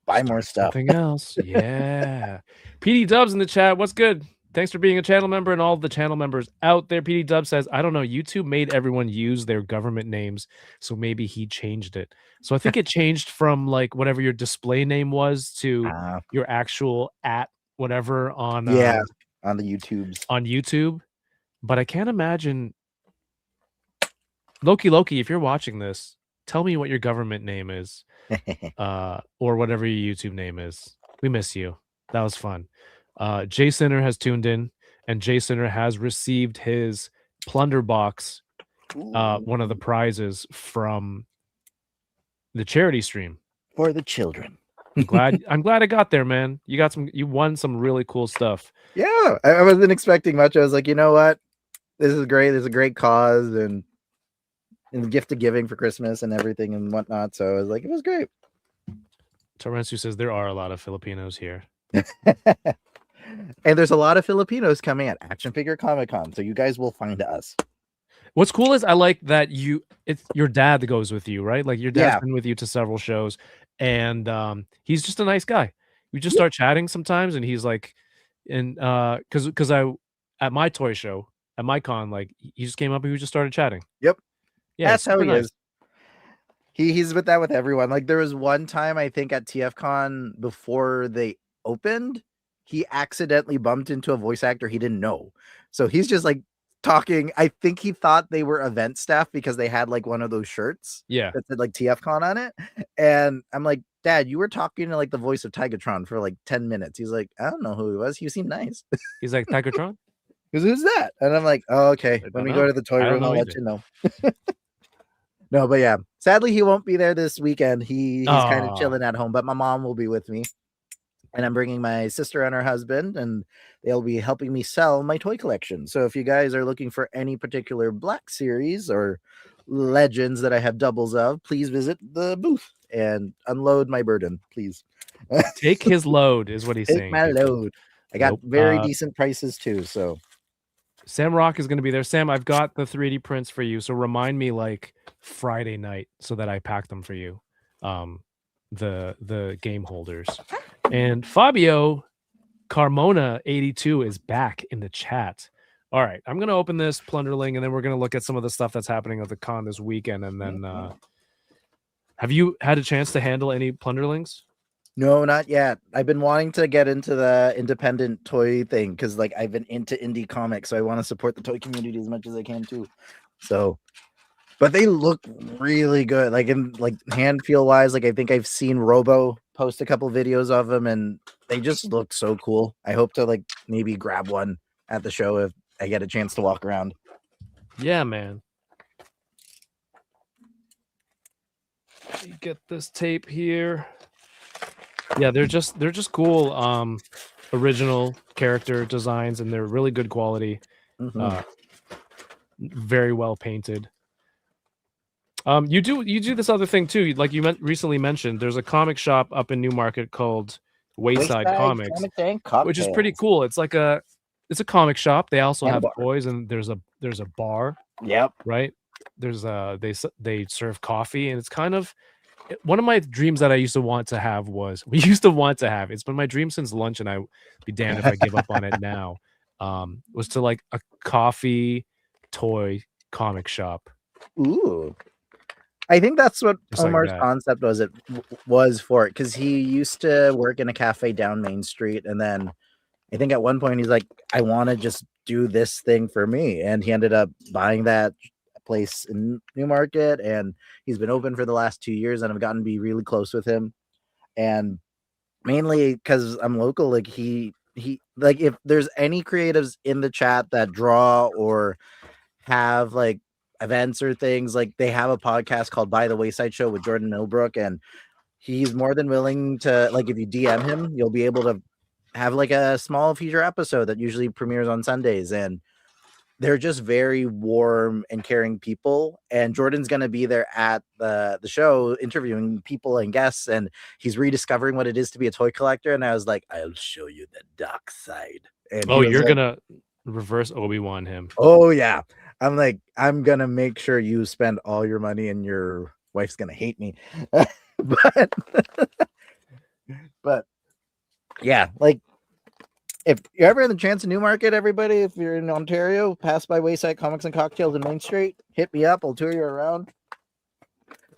buy more stuff. Something else. Yeah. PD Dubs in the chat. What's good? Thanks for being a channel member and all the channel members out there. PD Dub says, I don't know. YouTube made everyone use their government names, so maybe he changed it. So I think it changed from like whatever your display name was to your actual at whatever on on the YouTubes. On YouTube. But I can't imagine Loki, if you're watching this, tell me what your government name is. Or whatever your YouTube name is. We miss you. That was fun. Jay Sinner has tuned in, and Jay Sinner has received his plunder box, one of the prizes from the charity stream for the children. I'm glad I got there, man. You won some really cool stuff. Yeah, I wasn't expecting much. I was like, you know what? This is great. There's a great cause and the gift of giving for Christmas and everything and whatnot. So I was like, it was great. Torrensu says there are a lot of Filipinos here. And there's a lot of Filipinos coming at Action Figure Comic Con. So you guys will find us. What's cool is I like that it's your dad that goes with you, right? Like your dad's been with you to several shows, and he's just a nice guy. We just start chatting sometimes, and he's like, and because I at my toy show at my con, like he just came up and we just started chatting. Yep. Yeah, that's how he is. He's with that with everyone. Like there was one time I think at TFCon before they opened, he accidentally bumped into a voice actor he didn't know. So he's just like talking. I think he thought they were event staff because they had like one of those shirts. Yeah. That said like TFCon on it. And I'm like, Dad, you were talking to like the voice of Tigatron for like 10 minutes. He's like, I don't know who he was. He seemed nice. He's like, Tigatron? Who's that? And I'm like, oh, okay. When we go to the toy room, I'll let you know. No, but yeah, sadly he won't be there this weekend. He's kind of chilling at home, but my mom will be with me, and I'm bringing my sister and her husband, and they'll be helping me sell my toy collection. So if you guys are looking for any particular Black Series or Legends that I have doubles of, please visit the booth and unload my burden, please. Take his load is what he's saying. Take my load. I got very decent prices too. So Sam Rock is going to be there. Sam, I've got the 3D prints for you. So remind me like Friday night so that I pack them for you. The game holders. And Fabio Carmona 82 is back in the chat. All right, I'm going to open this Plunderling, and then we're going to look at some of the stuff that's happening at the con this weekend. And then have you had a chance to handle any Plunderlings? No, not yet. I've been wanting to get into the independent toy thing because like I've been into indie comics, so I want to support the toy community as much as I can too. So, but they look really good, like in like hand feel wise. Like I think I've seen Robo post a couple videos of them, and they just look so cool. I hope to like maybe grab one at the show if I get a chance to walk around. Yeah, man. Get this tape here. Yeah, they're just cool original character designs, and they're really good quality. Very well painted. You do this other thing too, like you recently mentioned. There's a comic shop up in Newmarket called Wayside Comics, which is pretty cool. It's like it's a comic shop. They also have toys, and there's a bar. Yep. Right. There's they serve coffee, and it's kind of one of my dreams that I used to want to have it's been my dream since lunch, and I'd be damned if I give up on it now. Was to like a coffee toy comic shop. Ooh. I think that's what Just like Omar's that. concept was. It was for it because he used to work in a cafe down Main Street, and then I think at one point he's like, "I want to just do this thing for me," and he ended up buying that place in Newmarket, and he's been open for the last 2 years, and I've gotten to be really close with him, and mainly because I'm local. Like he like if there's any creatives in the chat that draw or have like events or things, like they have a podcast called By the Wayside Show with Jordan Millbrook, and he's more than willing to, like, if you DM him, you'll be able to have like a small feature episode that usually premieres on Sundays, and they're just very warm and caring people. And Jordan's going to be there at the show interviewing people and guests, and he's rediscovering what it is to be a toy collector. And I was like, I'll show you the dark side. And Oh, he was you're like, gonna reverse Obi-Wan him. oh yeah. I'm like, I'm gonna make sure you spend all your money and your wife's gonna hate me. but but yeah, like if you're ever in the chance of Newmarket, everybody, if you're in Ontario, pass by Wayside Comics and Cocktails in Main Street, hit me up, I'll tour you around.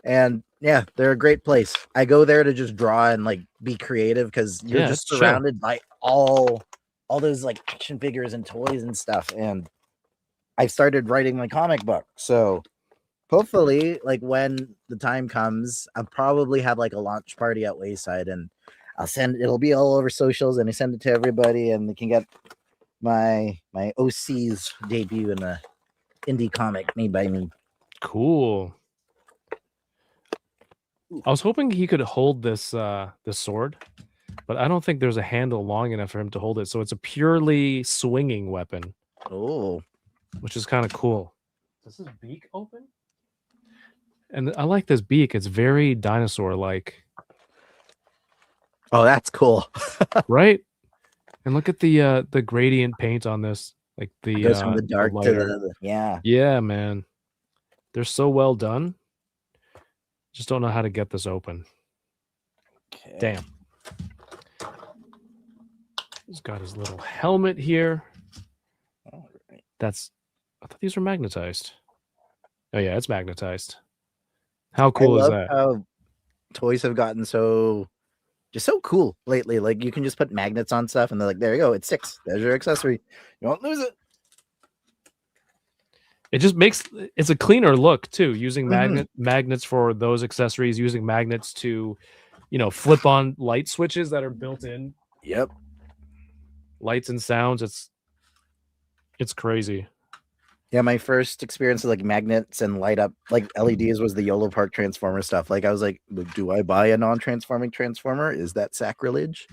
And yeah, they're a great place. I go there to just draw and like be creative because you're just it's chill. surrounded by all those like action figures and toys and stuff. And I've started writing my comic book. So hopefully, like when the time comes, I'll probably have like a launch party at Wayside, and it'll be all over socials, and I send it to everybody, and they can get my OC's debut in a indie comic made by me. Cool. I was hoping he could hold this this sword, but I don't think there's a handle long enough for him to hold it. So it's a purely swinging weapon. Oh, which is kind of cool. Does this beak open? And I like this beak. It's very dinosaur-like. Oh, that's cool. Right? And look at the gradient paint on this. Like the it goes from the dark to lighter. the yeah. Yeah, man. They're so well done. Just don't know how to get this open. Okay. Damn. He's got his little helmet here. All right. I thought these were magnetized. Oh yeah, it's magnetized. How cool is that? How toys have gotten so cool lately. Like you can just put magnets on stuff, and they're like, there you go, it sticks. There's your accessory. You won't lose it. It just makes it's a cleaner look too, using magnets for those accessories, using magnets to, flip on light switches that are built in. Yep. Lights and sounds. It's crazy. Yeah, my first experience with like magnets and light up like LEDs was the YOLO Park Transformer stuff. Like I was like, do I buy a non-transforming transformer? Is that sacrilege?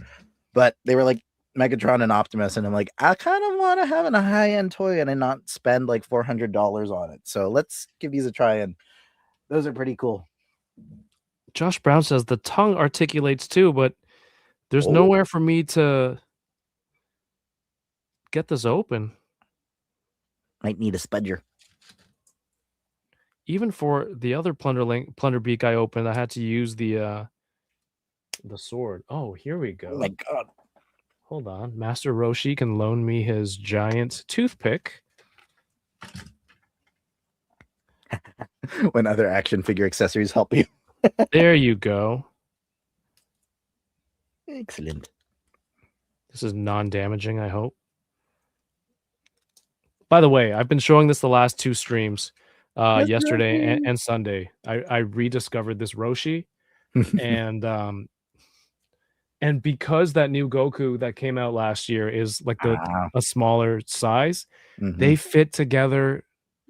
But they were like Megatron and Optimus, and I'm like, I kind of want to have a high-end toy and not spend like $400 on it. So let's give these a try, and those are pretty cool. Josh Brown says the tongue articulates too, but there's nowhere for me to get this open. Might need a spudger. Even for the other plunder beak I opened, I had to use the sword. Oh, here we go. Oh my god. Hold on. Master Roshi can loan me his giant toothpick. When other action figure accessories help you. There you go. Excellent. This is non-damaging, I hope. By the way, I've been showing this the last two streams, yesterday and Sunday. I rediscovered this Roshi, and because that new Goku that came out last year is like a smaller size, they fit together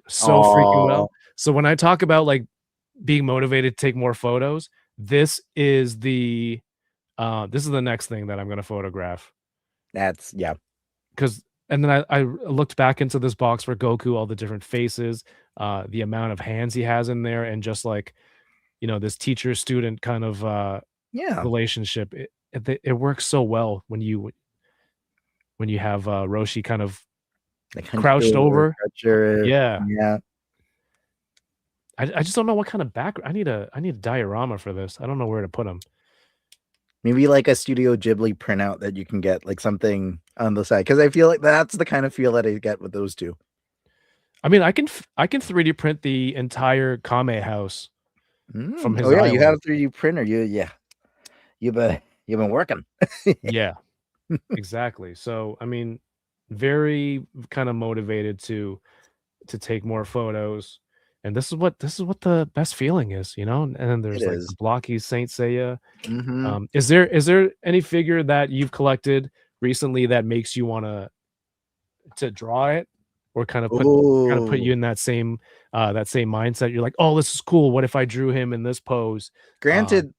so freaking well. So when I talk about like being motivated to take more photos, this is the next thing that I'm going to photograph. That's yeah. And then I looked back into this box for Goku, all the different faces, the amount of hands he has in there, and just like, this teacher-student kind of relationship. It works so well when you have Roshi kind of like crouched over. Yeah. I just don't know what kind of background. I need a diorama for this. I don't know where to put them. Maybe like a Studio Ghibli printout that you can get, like something on the side, because I feel like that's the kind of feel that I get with those two. I mean, I can 3D print the entire Kame house from his Oh yeah, you have island. a 3D printer. You've been working. Yeah, exactly. So I mean, very kind of motivated to take more photos. And this is what the best feeling is, you know? And then It there's like the is. blocky Saint Seiya. Mm-hmm. Is there any figure that you've collected recently that makes you wanna to draw it or kind of put you Oh, in that same mindset? You're like, "Oh, this is cool. What if I drew him in this pose?" granted,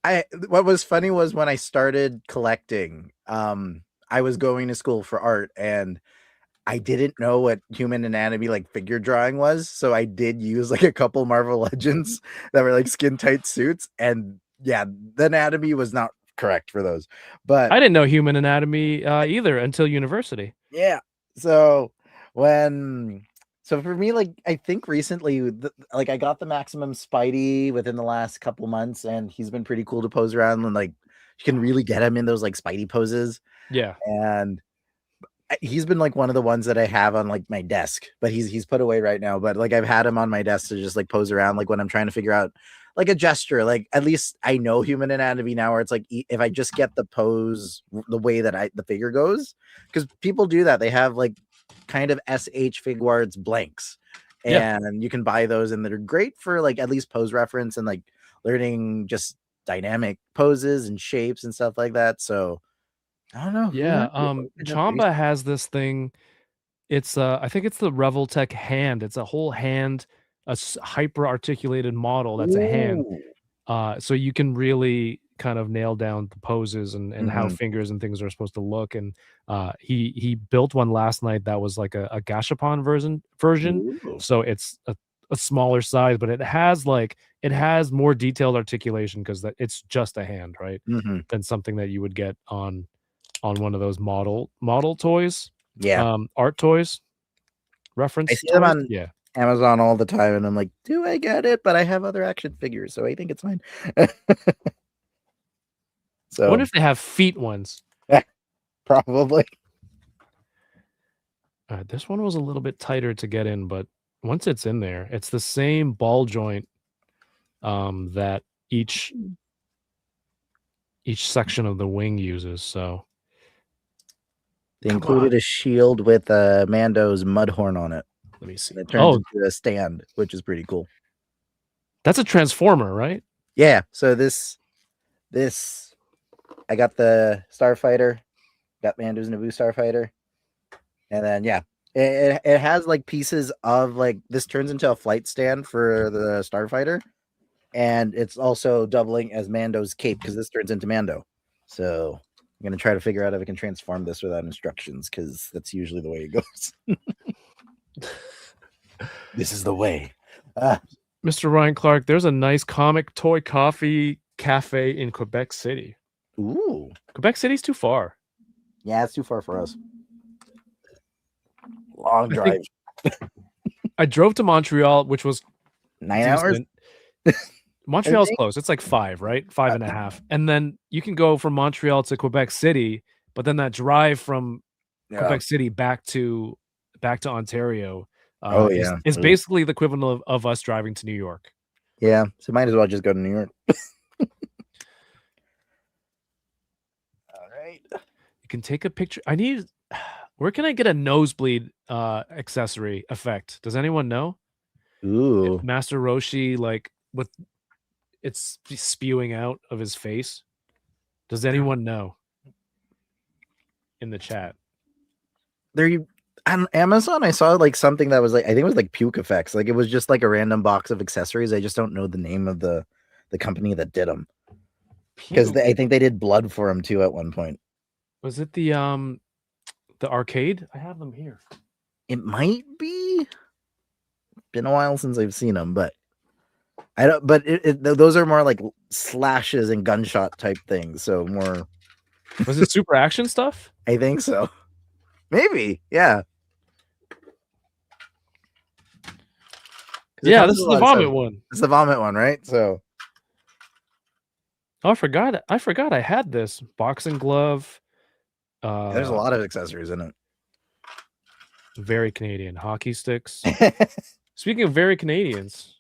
I what was funny was when I started collecting, I was going to school for art and I didn't know what human anatomy like figure drawing was, so I did use like a couple Marvel Legends that were like skin tight suits, and yeah, the anatomy was not correct for those. But I didn't know human anatomy, either until university. yeah, so when so for me, like I think recently, like I got the maximum Spidey within the last couple months, and he's been pretty cool to pose around, and like you can really get him in those like Spidey poses, Yeah. and he's been like one of the ones that I have on like my desk, but he's put away right now. But like I've had him on my desk to just like pose around, like when I'm trying to figure out like a gesture. Like at least I know human anatomy now, where it's like if I just get the pose the way that the figure goes, because people do that. They have like kind of SH Figuarts blanks, Yeah. and you can buy those, and they're great for like at least pose reference and like learning just dynamic poses and shapes and stuff like that. So I don't know who Yeah, might be opening up Chamba has this thing. It's, I think it's the Revoltech hand. It's a whole hand, hyper articulated model that's a hand. Ooh. So you can really kind of nail down the poses and how Mhm. fingers and things are supposed to look. And he built one last night that was like a gashapon version. Ooh. So it's a smaller size, but it has more detailed articulation because that it's just a hand, right? Mhm. Than something that you would get on one of those model toys, Yeah. art toys, I reference see them toys. on Yeah. Amazon all the time, and I'm like, "Do I get it?" But I have other action figures, so I think it's fine. I wonder So, if they have feet ones. probably. This one was a little bit tighter to get in, but once it's in there, it's the same ball joint that each section of the wing uses. So They come on, included a shield with, Mando's Mudhorn on it, let me see. and it turns Oh, into a stand, which is pretty cool. that's a transformer, right? Yeah, so this I got the Starfighter, got Mando's Naboo Starfighter, and then, yeah, it has, like, pieces of, like this turns into a flight stand for the Starfighter, and it's also doubling as Mando's cape because this turns into Mando. So I'm gonna try to figure out if I can transform this without instructions because that's usually the way it goes. This is the way. Mr. Ryan Clark, there's a nice comic toy coffee cafe in Quebec City. Ooh, Quebec City's too far. yeah, it's too far for us. Long I drive, think I drove to Montreal, which was 9 hours. decent. I Montreal's think. close. It's like 5, right? 5 and a half. And then you can go from Montreal to Quebec City, but then that drive from Yeah. Quebec City back to Ontario Oh is yeah. is Ooh. basically the equivalent of us driving to New York. Yeah. So might as well just go to New York. All right. You can take a picture. Where can I get a nosebleed accessory effect? Does anyone know? Ooh. Master Roshi, like with it's spewing out of his face. Does anyone know in the chat? There on Amazon I saw like something that was like I think it was like puke effects. Like it was just like a random box of accessories. I just don't know the name of the company that did them. Because I think they did blood for him too at one point. Was it the arcade? I have them here. It might be. Been a while since I've seen them, but I don't. But those are more like slashes and gunshot type things. So more. Was it super action stuff? I think so. Maybe, yeah. Yeah, this is the vomit one. It's the vomit one, right? So. Oh, I forgot I had this boxing glove. There's a lot of accessories in it. Very Canadian hockey sticks. Speaking of very Canadians,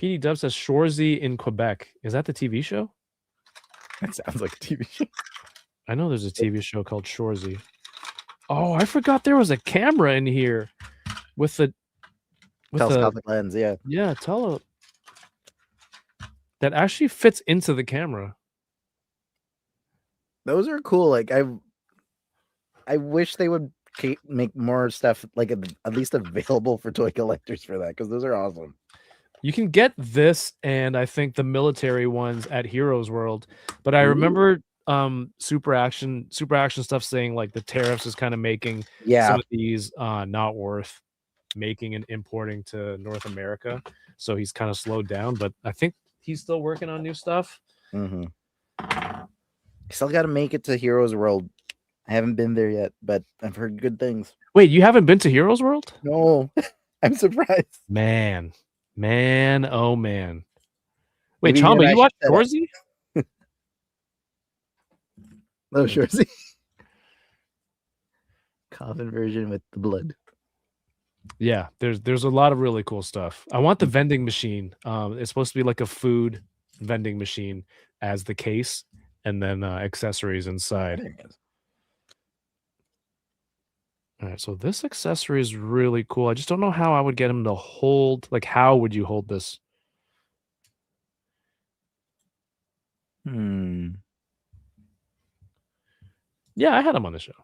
PD Dub says Shorzy in Quebec. Is that the TV show? That sounds like a TV show. I know there's a TV show called Shorzy. Oh, I forgot there was a camera in here with the Telescopic lens, yeah. Yeah, that actually fits into the camera. Those are cool. Like I wish they would make more stuff like at least available for toy collectors for that, because those are awesome. You can get this and I think the military ones at Heroes World, but I remember super action stuff saying like the tariffs is kind of making some of these not worth making and importing to North America, so he's kind of slowed down, but I think he's still working on new stuff. Still got to make it to Heroes World. I haven't been there yet, but I've heard good things. Wait, you haven't been to Heroes World? No. I'm surprised. Man, oh man. Wait, maybe Chamba, you watched Shorzy? No, Shorzy. Coffin version with the blood. Yeah, there's a lot of really cool stuff. I want the vending machine. It's supposed to be like a food vending machine as the case, and then accessories inside. All right, so this accessory is really cool. I just don't know how I would get him to hold. Like, how would you hold this? Yeah, I had him on the show.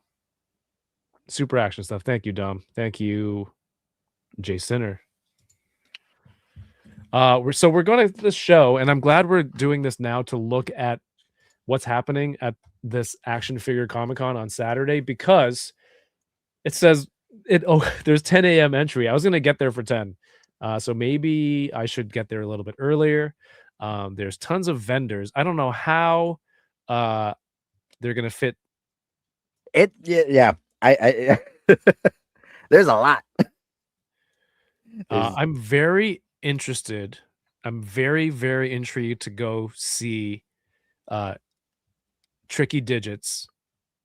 Super action stuff. Thank you, Dom. Thank you, Jay Sinner. We're going to this show, and I'm glad we're doing this now to look at what's happening at this Action Figure Comic-Con on Saturday, because it says there's 10 a.m. entry. I was going to get there for 10. So maybe I should get there a little bit earlier. There's tons of vendors. I don't know how they're going to fit it. Yeah. I there's a lot. I'm very interested. I'm very, very intrigued to go see Tricky Digits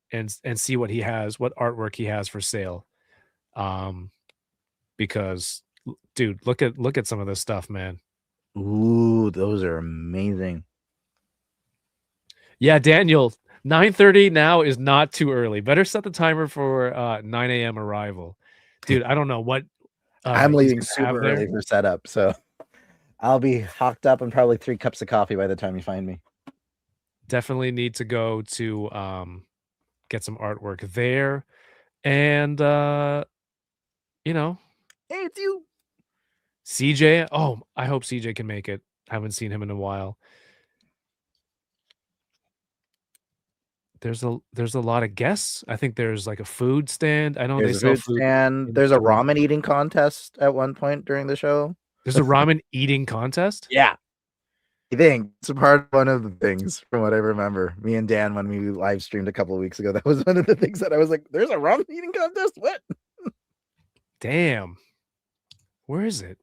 and see what he has, what artwork he has for sale. Because dude, look at some of this stuff, man. Ooh, those are amazing. Yeah, Daniel, 9:30 now is not too early. Better set the timer for 9 a.m. arrival. Dude, I don't know what I'm leaving super early for setup, so I'll be hocked up and probably 3 cups of coffee by the time you find me. Definitely need to go to get some artwork there. And you know, hey, it's you, CJ. Oh, I hope CJ can make it. I haven't seen him in a while. There's a lot of guests. I think there's like a food stand. I know there's a food stand. There's a ramen eating contest at one point during the show. There's a ramen eating contest? Yeah. I think it's a part of one of the things from what I remember. Me and Dan, when we live streamed a couple of weeks ago, that was one of the things that I was like, there's a ramen eating contest? What? Damn. Where is it?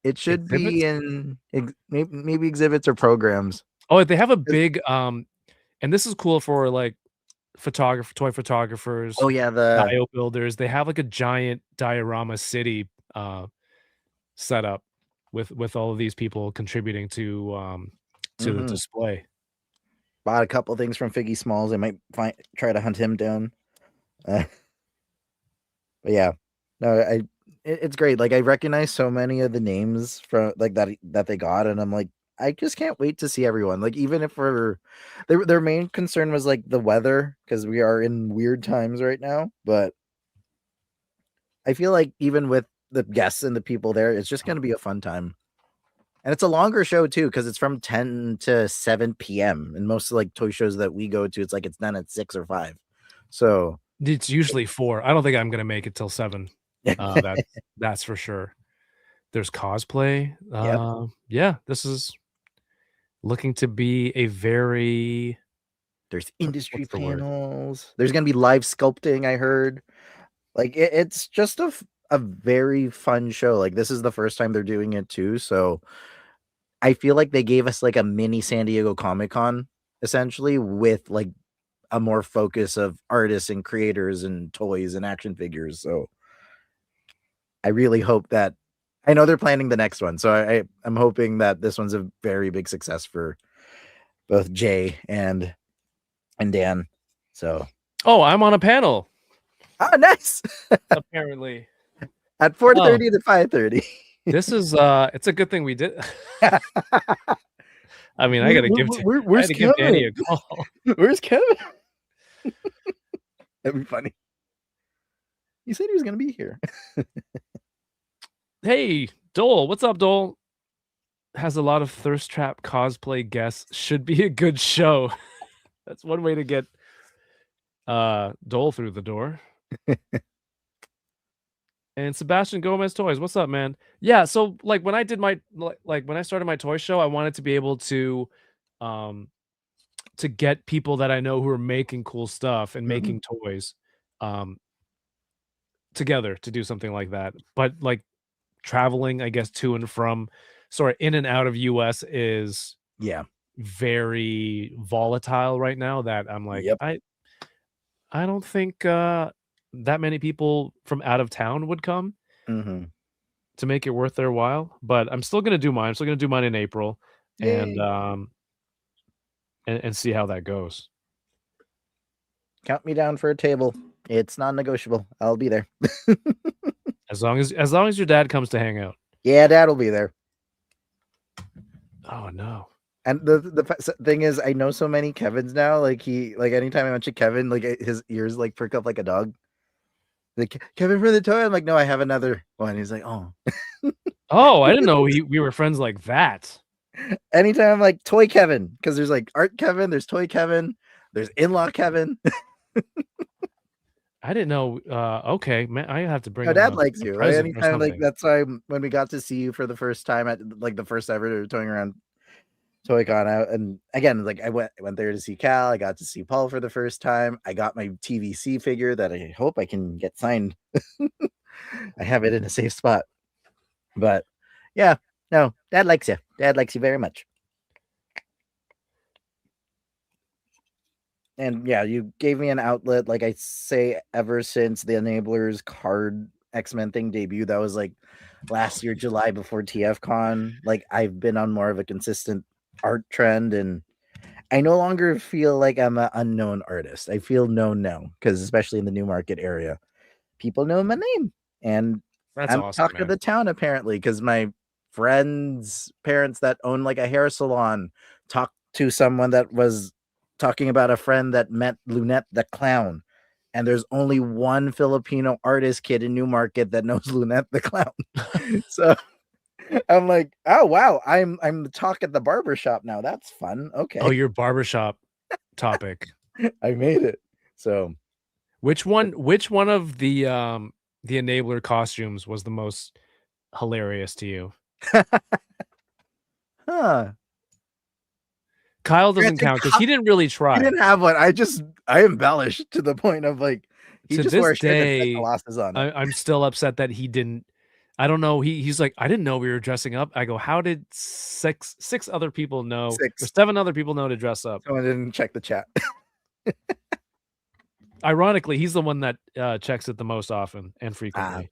It should be in maybe exhibits or programs. Oh, they have a big and this is cool for like toy photographers. Oh yeah, the dio builders. They have like a giant diorama city set up with all of these people contributing to the display. Bought a couple things from Figgy Smalls. I might try to hunt him down. But yeah, no, it's great. Like I recognize so many of the names from like that they got, and I'm like, I just can't wait to see everyone. Like even if their main concern was like the weather, because we are in weird times right now, but I feel like even with the guests and the people there, it's just going to be a fun time. And it's a longer show too, because it's from 10 to 7 p.m. and most of like toy shows that we go to, it's like it's done at 6 or 5. So it's usually 4. I don't think I'm gonna make it till 7. That's for sure. There's cosplay. Yeah, this is looking to be a very there's industry panels. There's gonna be live sculpting, I heard. Like it's just a very fun show. Like this is the first time they're doing it too, so I feel like they gave us like a mini San Diego Comic-Con essentially, with like a more focus of artists and creators and toys and action figures. So I really hope that I know they're planning the next one, so I'm hoping that this one's a very big success for both Jay and Dan. So, Oh, I'm on a panel nice. apparently. At 4:30 to 5:30. This is it's a good thing we did. I mean, I gotta Where's give Danny Kevin? a call. Where's Kevin? That'd be funny. He said he was gonna be here. Hey, Dole, what's up, Dole? Has a lot of thirst trap cosplay guests. Should be a good show. That's one way to get Dole through the door. And Sebastian Gomez Toys, what's up, man? Yeah, so like when I did my like when I started my toy show, I wanted to be able to get people that I know who are making cool stuff and making toys together to do something like that. But like traveling, I guess, to and from in and out of US is very volatile right now, that I'm like, I don't think that many people from out of town would come to make it worth their while. But I'm still gonna do mine. I'm still gonna do mine in April. Yay. And see how that goes. Count me down for a table. It's non-negotiable. I'll be there. As long as your dad comes to hang out. Yeah, Dad will be there. Oh no. And the thing is, I know so many Kevins now. Like anytime I mention Kevin, like his ears like perk up like a dog. Like, Kevin for the toy. I'm like, no, I have another one. He's like, oh. Oh, I didn't know we were friends like that. Anytime I'm like Toy Kevin, because there's like Art Kevin, there's Toy Kevin, there's In-Law Kevin. I didn't know. Okay, man, I have to bring. No, Dad likes you. Right? Anytime, like that's why when we got to see you for the first time at like the first ever Towing Around Toy-Con out, and again, like I went there to see Cal. I got to see Paul for the first time. I got my TVC figure that I hope I can get signed. I have it in a safe spot. But yeah, no, Dad likes you. Dad likes you very much. And yeah, you gave me an outlet, like I say, ever since the Enablers card X-Men thing debuted. That was like last year, July, before TFCon. Like I've been on more of a consistent art trend, and I no longer feel like I'm an unknown artist. I feel known now, because especially in the Newmarket area, people know my name, and that's I'm awesome, talk of the town apparently, because my friends' parents that own like a hair salon talked to someone that was talking about a friend that met Lunette the Clown, and there's only one Filipino artist kid in Newmarket that knows Lunette the Clown. So I'm like, oh wow, I'm the talk at the barbershop now. That's fun. Okay. Oh, your barbershop topic. I made it. So which one of the Enabler costumes was the most hilarious to you? Huh. Kyle doesn't count because he didn't really try. He didn't have one. I embellished to the point of like he to just this wore day, glasses on. I'm still upset that he didn't. I don't know. He's like, I didn't know we were dressing up. I go, how did six other people know? Or 7 other people know to dress up? Someone didn't check the chat. Ironically, he's the one that checks it the most often and frequently.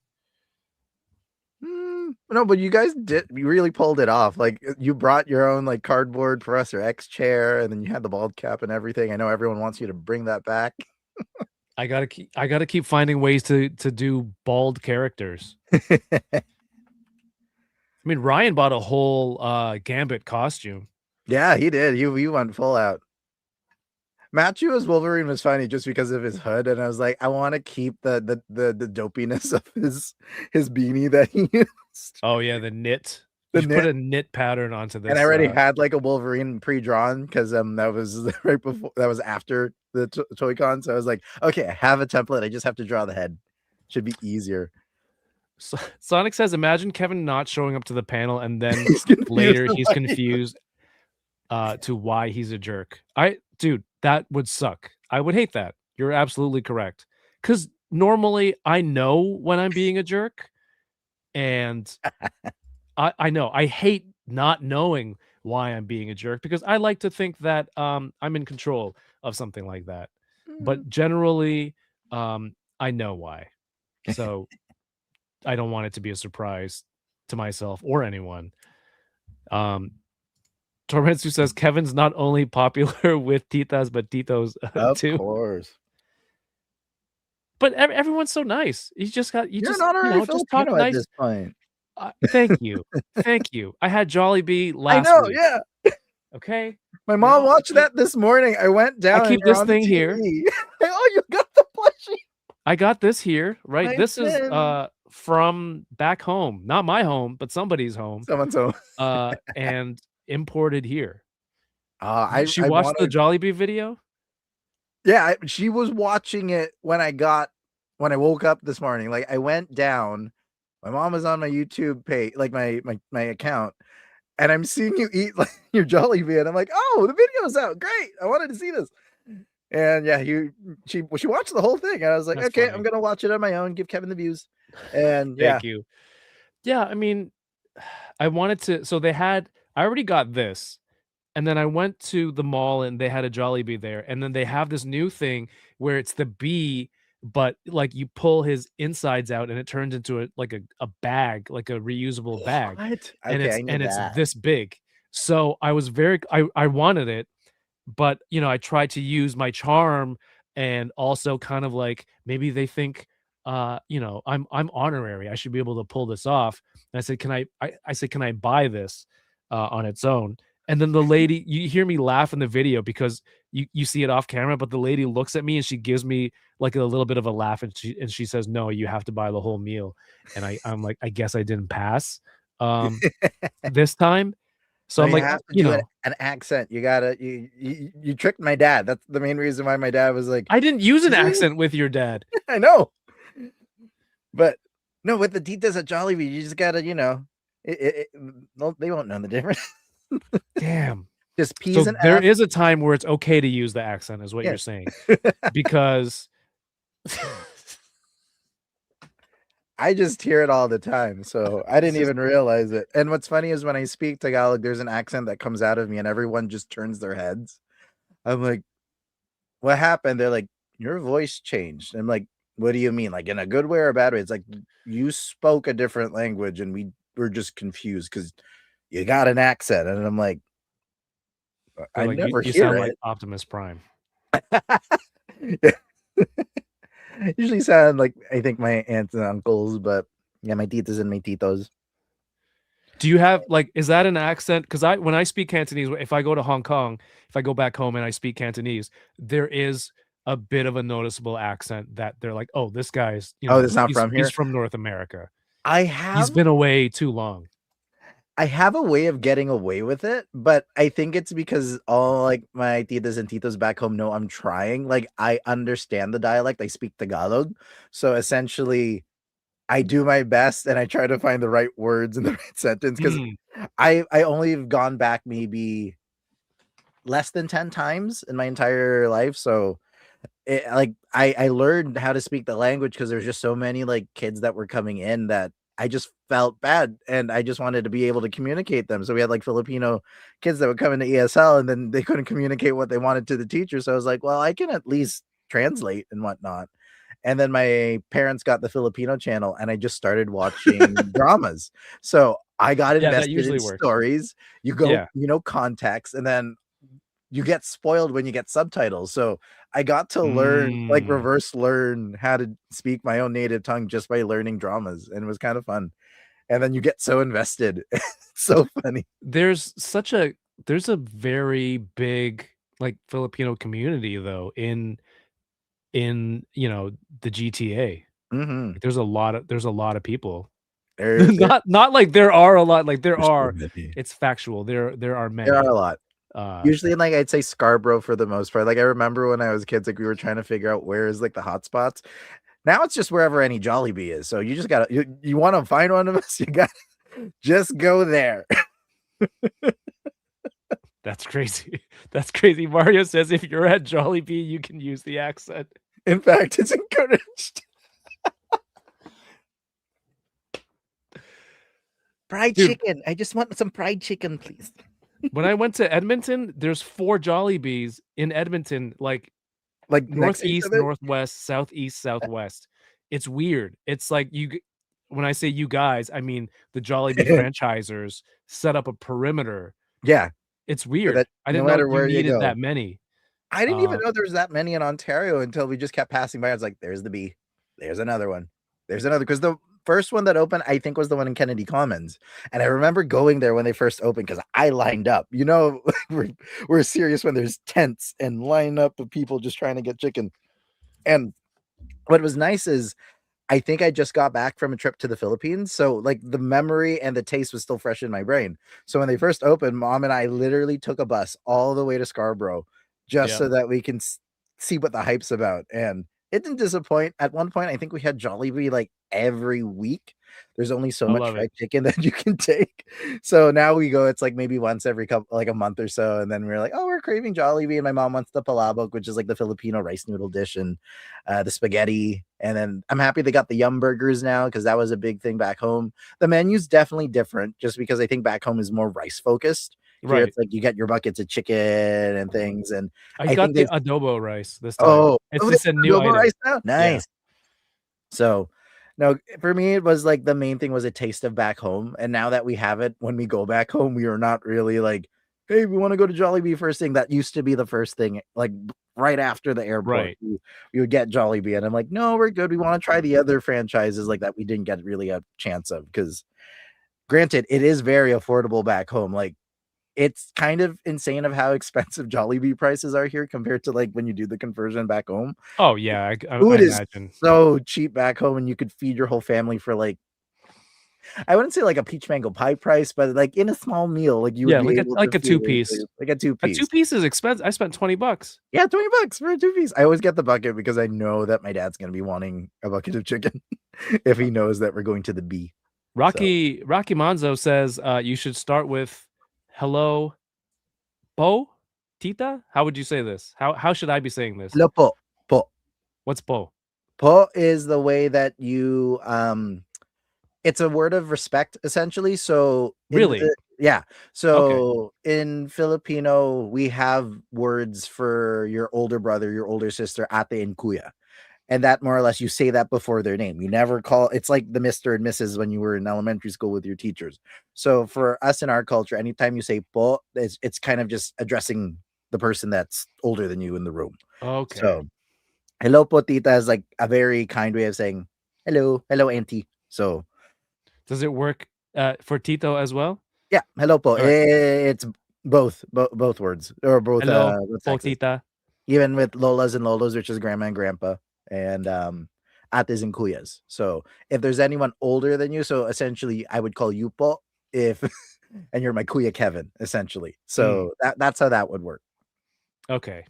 No, but you guys you really pulled it off. Like you brought your own like cardboard Professor X chair, and then you had the bald cap and everything. I know everyone wants you to bring that back. I gotta keep finding ways to do bald characters. I mean, Ryan bought a whole Gambit costume. Yeah, he did. You went full out. Matthew as Wolverine was funny just because of his hood, and I was like, I want to keep the dopiness of his beanie that he used. Oh yeah, the knit. You put a knit pattern onto this. And I already had like a Wolverine pre-drawn because that was right before, that was after the Toy-Con. So I was like, okay, I have a template. I just have to draw the head. Should be easier. So, Sonic says, imagine Kevin not showing up to the panel and then later he's confused to why he's a jerk. Dude, that would suck. I would hate that. You're absolutely correct. Because normally I know when I'm being a jerk. And I know I hate not knowing why I'm being a jerk, because I like to think that I'm in control of something like that. But generally, I know why. So I don't want it to be a surprise to myself or anyone. Torrentsu says Kevin's not only popular with titas but titos Of too. course. But everyone's so nice. You just got you You're just an honorary just talk Filipino at nice. this point. Thank you, thank you. I had Jollibee I last know, week. yeah. Okay, My mom watched that this morning. I went down. keep and you're this on the thing here. TV. Oh, you got the plushie. I got this here, right? My This is friend. from back home, not my home, but somebody's home. Someone's home. And imported here. She I watched the wanted. Jollibee video. Yeah, she was watching it when I woke up this morning. Like I went down. My mom was on my YouTube page, like my account, and I'm seeing you eat like your Jollibee, and I'm like, oh, the video's out. Great. I wanted to see this. And yeah, she watched the whole thing, and I was like, That's okay, funny. I'm gonna watch it on my own, give Kevin the views. And yeah, Thank you. Yeah, I mean, I wanted to. So I already got this, and then I went to the mall and they had a Jollibee there, and then they have this new thing where it's the bee, but like you pull his insides out and it turns into a bag, like a reusable bag, what? and Okay, I need it's that. this big. So I was I wanted it, but I tried to use my charm and also kind of like maybe they think I'm honorary. I should be able to pull this off. And I said, I said, can I buy this on its own? And then the lady, you hear me laugh in the video because you see it off camera, but the lady looks at me and she gives me like a little bit of a laugh and she says, no, you have to buy the whole meal. And I'm like, I guess I didn't pass this time. So No, I'm you like, have to do an accent. You gotta you tricked my dad. That's the main reason why my dad was like, I didn't use an accent with your dad. I know. But no, with the titas at Jollibee, you just gotta, they won't know the difference. Damn. Just P's So and there F. is a time where it's okay to use the accent, is what Yeah. you're saying, because I just hear it all the time, so I didn't even realize it. And what's funny is when I speak Tagalog, there's an accent that comes out of me, and everyone just turns their heads. I'm like, "What happened?" They're like, "Your voice changed." I'm like, "What do you mean? Like in a good way or a bad way?" It's like you spoke a different language, and we were just confused because you got an accent, and I'm like, I like never you hear sound it. like Optimus Prime. Usually sound like I think my aunts and uncles, but yeah, my titas and my titos. Do you have like, is that an accent? Because when I speak Cantonese, if I go to Hong Kong, if I go back home and I speak Cantonese, there is a bit of a noticeable accent that they're like, oh, this guy's, That's not from here. He's from North America. He's He's been away too long. I have a way of getting away with it, but I think it's because all like my titas and titos back home know I'm trying. Like I understand the dialect. I speak Tagalog. So essentially I do my best and I try to find the right words in the right sentence because I only have gone back maybe less than 10 times in my entire life. So I learned how to speak the language because there's just so many like kids that were coming in that I just felt bad and I just wanted to be able to communicate them. So we had like Filipino kids that would come into ESL and then they couldn't communicate what they wanted to the teacher. So I was like, well, I can at least translate and whatnot. And then my parents got the Filipino channel and I just started watching dramas. So I got invested in stories. You go, context, and then you get spoiled when you get subtitles. So I got to learn, like reverse learn how to speak my own native tongue just by learning dramas. And it was kind of fun. And then you get so invested. It's so funny. There's a very big like Filipino community though in the GTA. Mm-hmm. There's a lot of people. Not like there are a lot, like there are. It's factual. There are many. There are a lot. Usually in like I'd say Scarborough for the most part. Like I remember when I was kids, like we were trying to figure out where is like the hot spots. Now it's just wherever any Jollibee is. So you just gotta you want to find one of us, you gotta just go there. That's crazy. That's crazy. Mario says if you're at Jollibee, you can use the accent. In fact, it's encouraged. Fried chicken. I just want some fried chicken, please. When I went to Edmonton, there's 4 Jollibees in Edmonton, like northeast, northwest, southeast, southwest. It's weird. It's like when I say you guys, I mean the Jollibee franchisers set up a perimeter. Yeah, It's so weird. that I no didn't know matter you where you needed go, that many. I didn't even Uh, know there was that many in Ontario until we just kept passing by. I was like, "There's the B. There's another one. There's another." Because the first one that opened, I think, was the one in Kennedy Commons, and I remember going there when they first opened because I lined up. You know, we're serious when there's tents and line up of people just trying to get chicken. And what was nice is I think I just got back from a trip to the Philippines, so, like, the memory and the taste was still fresh in my brain. So when they first opened, mom and I literally took a bus all the way to Scarborough just yeah. so that we can see what the hype's about, and it didn't disappoint. At one point, I think we had Jollibee, like, every week. There's only so I much love it. fried chicken that you can take. So now we go, it's, like, maybe once every couple like, a month or so, and then we're like, "Oh, we're craving Jollibee," and my mom wants the palabok, which is, like, the Filipino rice noodle dish, and the spaghetti. And then I'm happy they got the Yum Burgers now because that was a big thing back home. The menu's definitely different just because I think back home is more rice focused. Here Right. it's like you get your buckets of chicken and things. And I I got think the they've adobo rice this time. oh, It's oh, they just a have new adobo item. rice now? Yeah. Nice. So no, for me, it was like the main thing was a taste of back home. And now that we have it, when we go back home, we are not really like, hey, we want to go to Jollibee first thing. That used to be the first thing, like right after the airport. Right. We would get Jollibee. And I'm like, no, we're good. We want to try the other franchises like that we didn't get really a chance of. Because granted, it is very affordable back home. Like it's kind of insane of how expensive Jollibee prices are here compared to like when you do the conversion back home. Oh yeah, I Food is imagine. so cheap back home, and you could feed your whole family for like I wouldn't say like a peach mango pie price, but like in a small meal, like you would Yeah, be able to like a feed two-piece. like a two A 2 piece. piece is expensive. I spent $20. Yeah, $20 for a two piece. I always get the bucket because I know that my dad's gonna be wanting a bucket of chicken if he knows that we're going to the B. So Rocky Manzo says you should start with hello Bo Tita. How would you say this? How should I be saying this? hello po. Po. What's Bo? Po is the way that you it's a word of respect essentially. So in Really? the yeah. Okay. So in Filipino, we have words for your older brother, your older sister, ate and kuya. And that more or less you say that before their name. You never call it's like the Mr. and Mrs. when you were in elementary school with your teachers. So for us in our culture, anytime you say po, it's kind of just addressing the person that's older than you in the room. Okay. So hello po tita is like a very kind way of saying hello, hello auntie. So Does it work for Tito as well? yeah, hello po. All right. It's both words or Hello, both Po sexes. Tita. Even with lolas and lolos, which is grandma and grandpa, and ates and kuyas. So if there's anyone older than you, so essentially I would call you po if and you're my kuya Kevin, essentially. Mm, So that's how that would work. okay.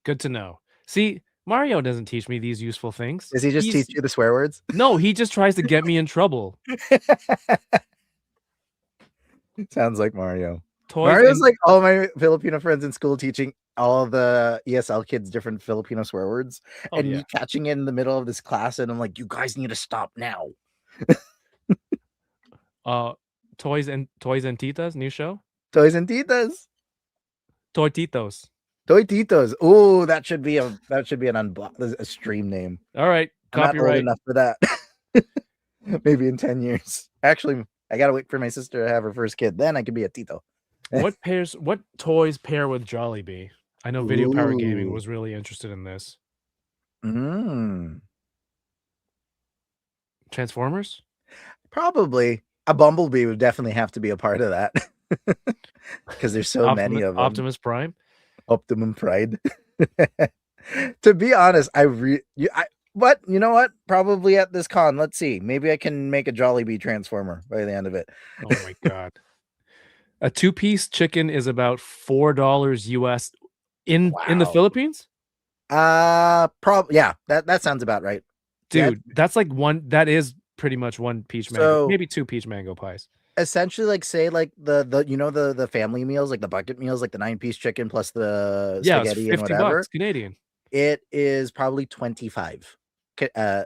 Good to know. See, Mario doesn't teach me these useful things. Does he just teach you the swear words? No, he just tries to get me in trouble. Sounds like Mario. Toys Mario's and like all my Filipino friends in school teaching all the ESL kids different Filipino swear words, oh and yeah. me catching it in the middle of this class, and I'm like, "You guys need to stop now." Uh Toys and Titas, new show? Toys and titas, Toititos. toy titos. Oh, that should be an a stream name. All right, I'm not old copyright. enough for that. Maybe in 10 years. Actually, I gotta wait for my sister to have her first kid. Then I could be a tito. What toys pair with Jollibee? I know Video Power Gaming Ooh. was really interested in this. Mm. Transformers? Probably a bumblebee would definitely have to be a part of that because there's so many of them. Optimus Prime? Optimum Pride. To be honest, but you know what? Probably at this con, let's see. Maybe I can make a Jollibee Transformer by the end of it. Oh my god. A two-piece chicken is about $4 US in the Wow. Philippines? Yeah, that sounds about right. Yeah, Dude, that's like that is pretty much one peach mango, so maybe two peach mango pies. essentially, like say like the you know the family meals, like the bucket meals, like the 9-piece chicken plus the Yeah, it's spaghetti and 50 whatever. bucks Canadian. It is probably 25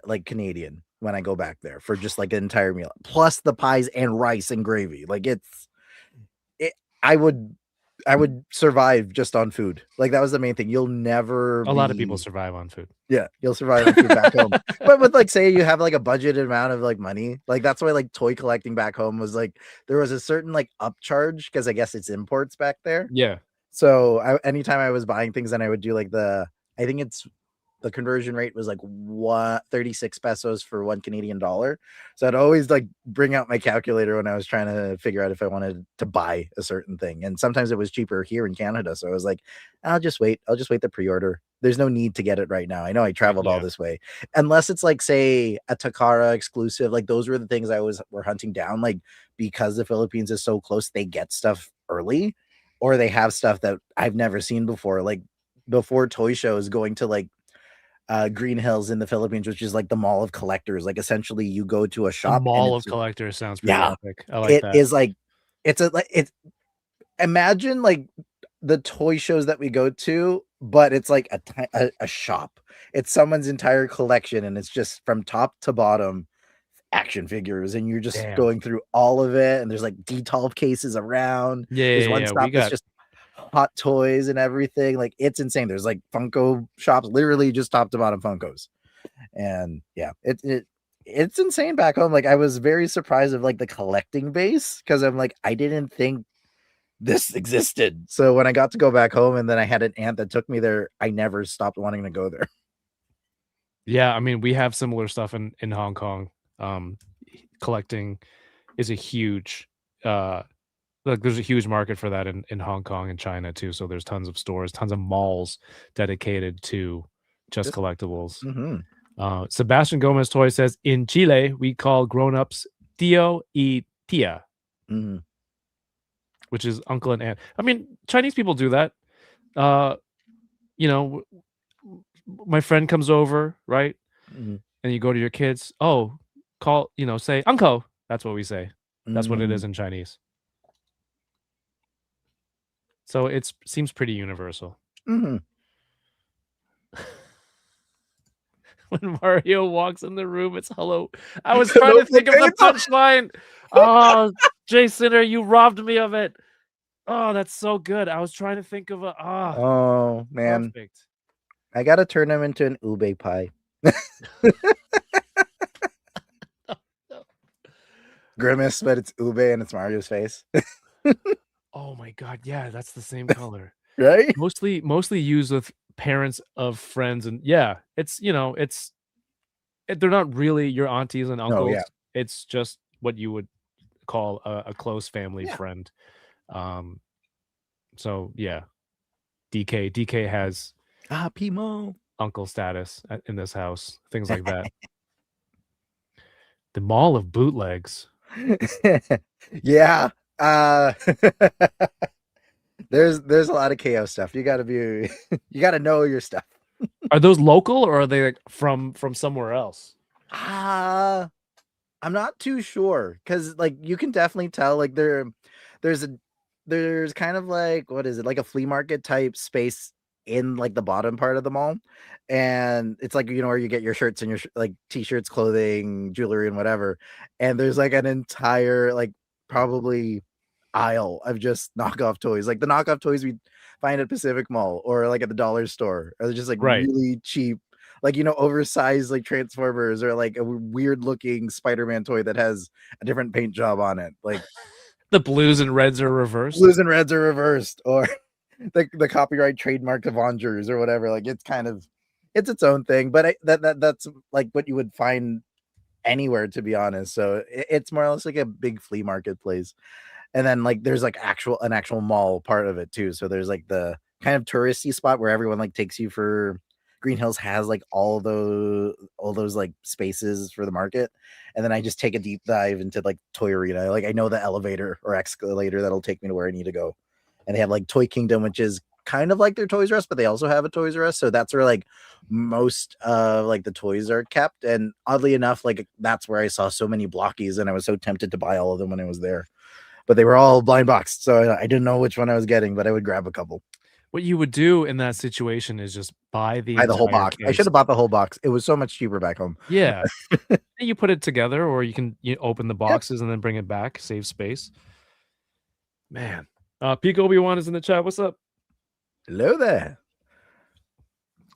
like Canadian when I go back there for just like an entire meal plus the pies and rice and gravy. Like I would I would survive just on food. Like that was the main thing. You'll never A lot of people be survive on food. yeah, you'll survive on food back home. But with like say you have like a budgeted amount of like money, like that's why like toy collecting back home was like there was a certain like upcharge because I guess it's imports back there. Yeah. So anytime I was buying things, then I would do like I think it's the conversion rate was like 36 pesos for $1 Canadian. So I'd always like bring out my calculator when I was trying to figure out if I wanted to buy a certain thing. And sometimes it was cheaper here in Canada. So I was like, I'll just wait the pre-order. There's no need to get it right now. I know I traveled all this way. Unless it's like, say, a Takara exclusive. Like those were the things were hunting down. Like because the Philippines is so close, they get stuff early or they have stuff that I've never seen before. Like before toy shows going to like Green Hills in the Philippines, which is like the mall of collectors. Like essentially you go to a shop. A mall of collectors sounds pretty epic. I like it that. Is like it's imagine like the toy shows that we go to, but it's like a shop. It's someone's entire collection and it's just from top to bottom action figures and you're just going through all of it and there's like detolf cases around. There's one stop that's just hot toys and everything. Like it's insane. There's like Funko shops, literally just top to bottom Funkos. And yeah, it's insane back home. Like I was very surprised of like the collecting base because I'm like, I didn't think this existed. So when I got to go back home and then I had an aunt that took me there, I never stopped wanting to go there. Yeah, I mean, we have similar stuff in Hong Kong. Collecting is a huge like there's a huge market for that in Hong Kong and China too. So there's tons of stores, tons of malls dedicated to just collectibles. Sebastian Gomez Toy says in Chile we call grown-ups tío y tía, which is uncle and aunt. I mean, Chinese people do that. You know, my friend comes over, right? And you go to your kids, oh, call, say uncle. That's what we say. That's what it is in Chinese. So it seems pretty universal. When Mario walks in the room, it's hello. I was trying to think of the punchline. Oh, Jay Sinner, you robbed me of it. Oh, that's so good. I was trying to think of oh man. Perfect. I gotta turn him into an ube pie. Grimace, but it's ube and it's Mario's face. Oh my god, yeah, that's the same color. Right? Mostly used with parents of friends, and yeah, it's they're not really your aunties and uncles. No, yeah. It's just what you would call a close family friend. So yeah, DK has Pimo uncle status in this house, things like that. The mall of bootlegs. Yeah. There's a lot of KO stuff. You gotta know your stuff. Are those local or are they like from somewhere else? I'm not too sure because like you can definitely tell like there's kind of like what is it, like a flea market type space in like the bottom part of the mall, and it's like where you get your shirts and your like t-shirts, clothing, jewelry, and whatever, and there's like an entire like probably aisle of just knockoff toys, like the knockoff toys we find at Pacific Mall or like at the dollar store, or just like really cheap, like oversized like Transformers or like a weird looking Spider-Man toy that has a different paint job on it, like the blues and reds are reversed. Or the copyright trademark Avengers or whatever. Like it's its own thing, but that's like what you would find anywhere, to be honest. So it's more or less like a big flea market place. And then like there's like an actual mall part of it too. So there's like the kind of touristy spot where everyone like takes you for. Green Hills has like all those like spaces for the market, and then I just take a deep dive into like Toy Arena. Like I know the elevator or escalator that'll take me to where I need to go, and they have like Toy Kingdom, which is kind of like their Toys R Us, but they also have a Toys R Us. So that's where like most of like the toys are kept. And oddly enough, like that's where I saw so many blockies, and I was so tempted to buy all of them when I was there, but they were all blind boxed, so I didn't know which one I was getting, but I would grab a couple. What you would do in that situation is just buy the whole box. case. I should have bought the whole box. It was so much cheaper back home. Yeah. You put it together, or you can open the boxes and then bring it back, save space. Man. Peak Obi-Wan is in the chat. What's up? Hello there.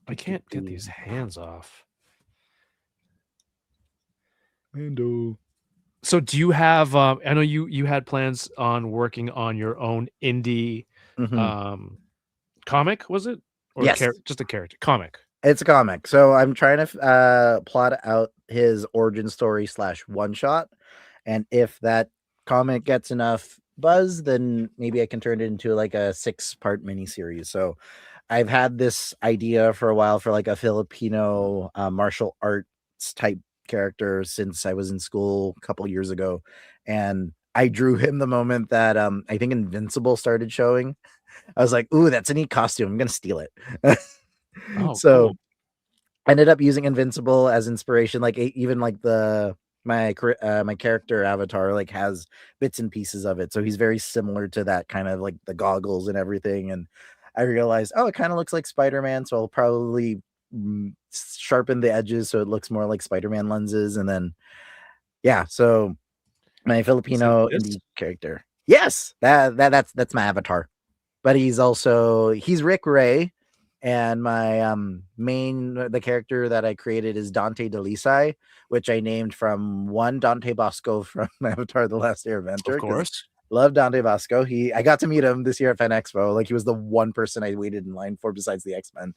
I can't get these hands off. Mando. So do you have I know you had plans on working on your own indie comic, was it? Or Yes. Just a character comic. It's a comic. So I'm trying to plot out his origin story / one shot. And if that comic gets enough buzz, then maybe I can turn it into like a 6-part miniseries. So I've had this idea for a while for like a Filipino martial arts type character since I was in school a couple years ago. And I drew him the moment that I think Invincible started showing. I was like, ooh, that's a neat costume. I'm going to steal it. So cool. I ended up using Invincible as inspiration. Like even like my character avatar like has bits and pieces of it. So he's very similar to that, kind of like the goggles and everything. And I realized, oh, it kind of looks like Spider-Man. So I'll probably sharpen the edges so it looks more like Spider-Man lenses. And then, yeah, so my Filipino indie character. Yes, that's my avatar. But he's Rick Ray. And my the character that I created is Dante DeLisai, which I named from one Dante Bosco from Avatar: The Last Airbender. Of course. Love Dante Bosco. I got to meet him this year at Fan Expo. Like, he was the one person I waited in line for besides the X-Men.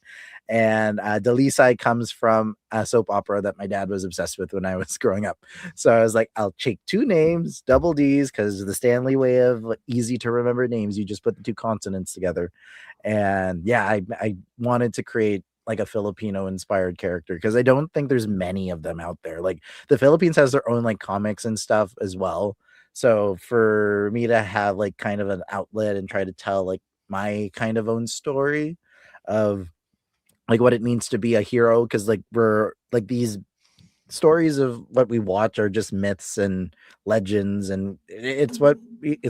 And DeLisai comes from a soap opera that my dad was obsessed with when I was growing up. So I was like, I'll take 2 names, double D's, because the Stanley way of easy to remember names, you just put the 2 consonants together. And yeah, I wanted to create like a Filipino inspired character because I don't think there's many of them out there. Like, the Philippines has their own like comics and stuff as well. So for me to have like kind of an outlet and try to tell like my kind of own story of like what it means to be a hero, because like we're like these stories of what we watch are just myths and legends, and it's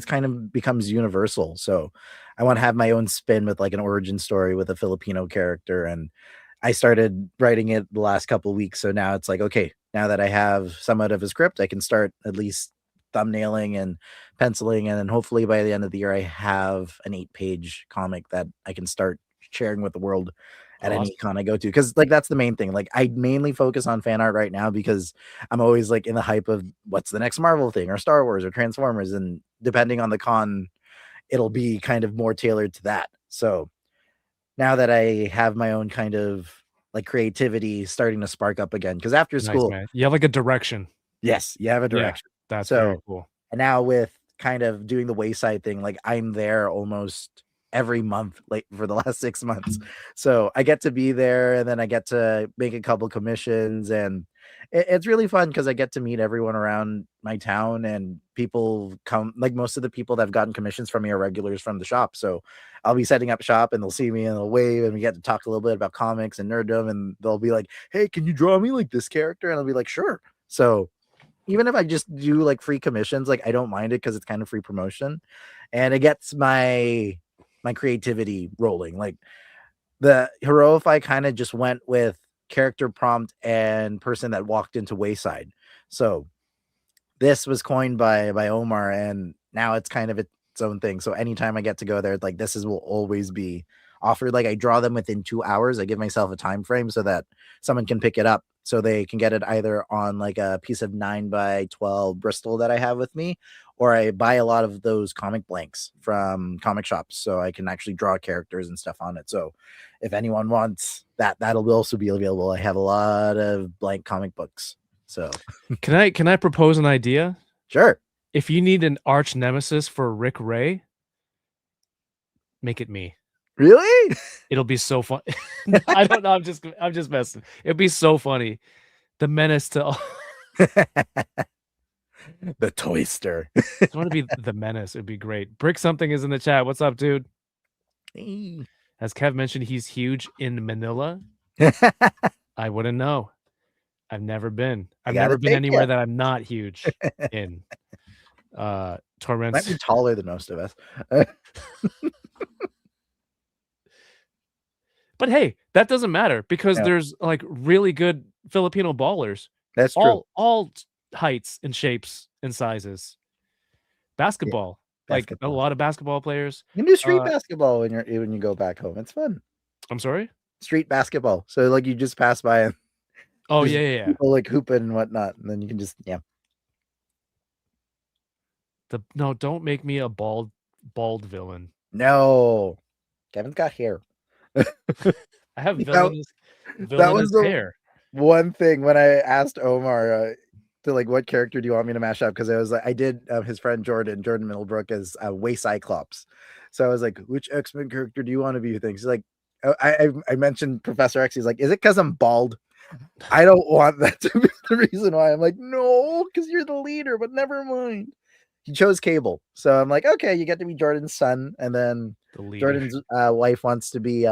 kind of becomes universal. So I want to have my own spin with like an origin story with a Filipino character, and I started writing it the last couple of weeks. So now it's like, okay, now that I have somewhat of a script, I can start at least thumbnailing and penciling, and then hopefully by the end of the year I have an 8-page comic that I can start sharing with the world at any con I go to, because like that's the main thing. Like, I mainly focus on fan art right now because I'm always like in the hype of what's the next Marvel thing or Star Wars or Transformers, and depending on the con it'll be kind of more tailored to that. So now that I have my own kind of like creativity starting to spark up again, because after school you have like a direction. Yes, you have a direction. Yeah, that's very cool. And now with kind of doing the Wayside thing, like I'm there almost every month, like for the last 6 months. So I get to be there, and then I get to make a couple commissions, and it's really fun because I get to meet everyone around my town, and people come, like most of the people that have gotten commissions from me are regulars from the shop. So I'll be setting up shop and they'll see me and they'll wave, and we get to talk a little bit about comics and nerddom, and they'll be like, hey, can you draw me like this character? And I'll be like, sure. So even if I just do like free commissions, like I don't mind it because it's kind of free promotion, and it gets my creativity rolling. Like the Heroify kind of just went with character prompt and person that walked into Wayside. So this was coined by Omar, and now it's kind of its own thing. So anytime I get to go there, like this will always be offered. Like I draw them within 2 hours. I give myself a time frame so that someone can pick it up, so they can get it either on like a piece of 9x12 Bristol that I have with me, or I buy a lot of those comic blanks from comic shops so I can actually draw characters and stuff on it. So if anyone wants that, that'll also be available. I have a lot of blank comic books. So can I propose an idea? Sure. If you need an arch nemesis for Rick Ray, make it me. Really? It'll be so fun. I don't know. I'm just messing. It'd be so funny. The menace to all. The Toyster. I want to be the menace. It'd be great. Brick something is in the chat. What's up, dude? Hey. As Kev mentioned, he's huge in Manila. I wouldn't know. I've never been. I've never been anywhere that I'm not huge in. Torrance might be taller than most of us. But hey, that doesn't matter because there's like really good Filipino ballers. That's true. All heights and shapes and sizes. Basketball. like a Basketball. lot of basketball players. You can do street Uh, basketball when you go back home. It's fun. I'm sorry. Street basketball. So like you just pass by and Oh there's yeah. people like hooping and whatnot, and then you can just No, don't make me a bald villain. No, Kevin's got hair. I have That was villainous the hair. one thing when I asked Omar to like, what character do you want me to mash up? Because I was like, I did his friend Jordan Middlebrook as Way Cyclops. So I was like, which X-Men character do you want to be? Things like, I mentioned Professor X. He's like, is it because I'm bald? I don't want that to be the reason why. I'm like, no, because you're the leader, but never mind. He chose Cable. So I'm like, okay, you get to be Jordan's son. And then The leader. Jordan's wife wants to be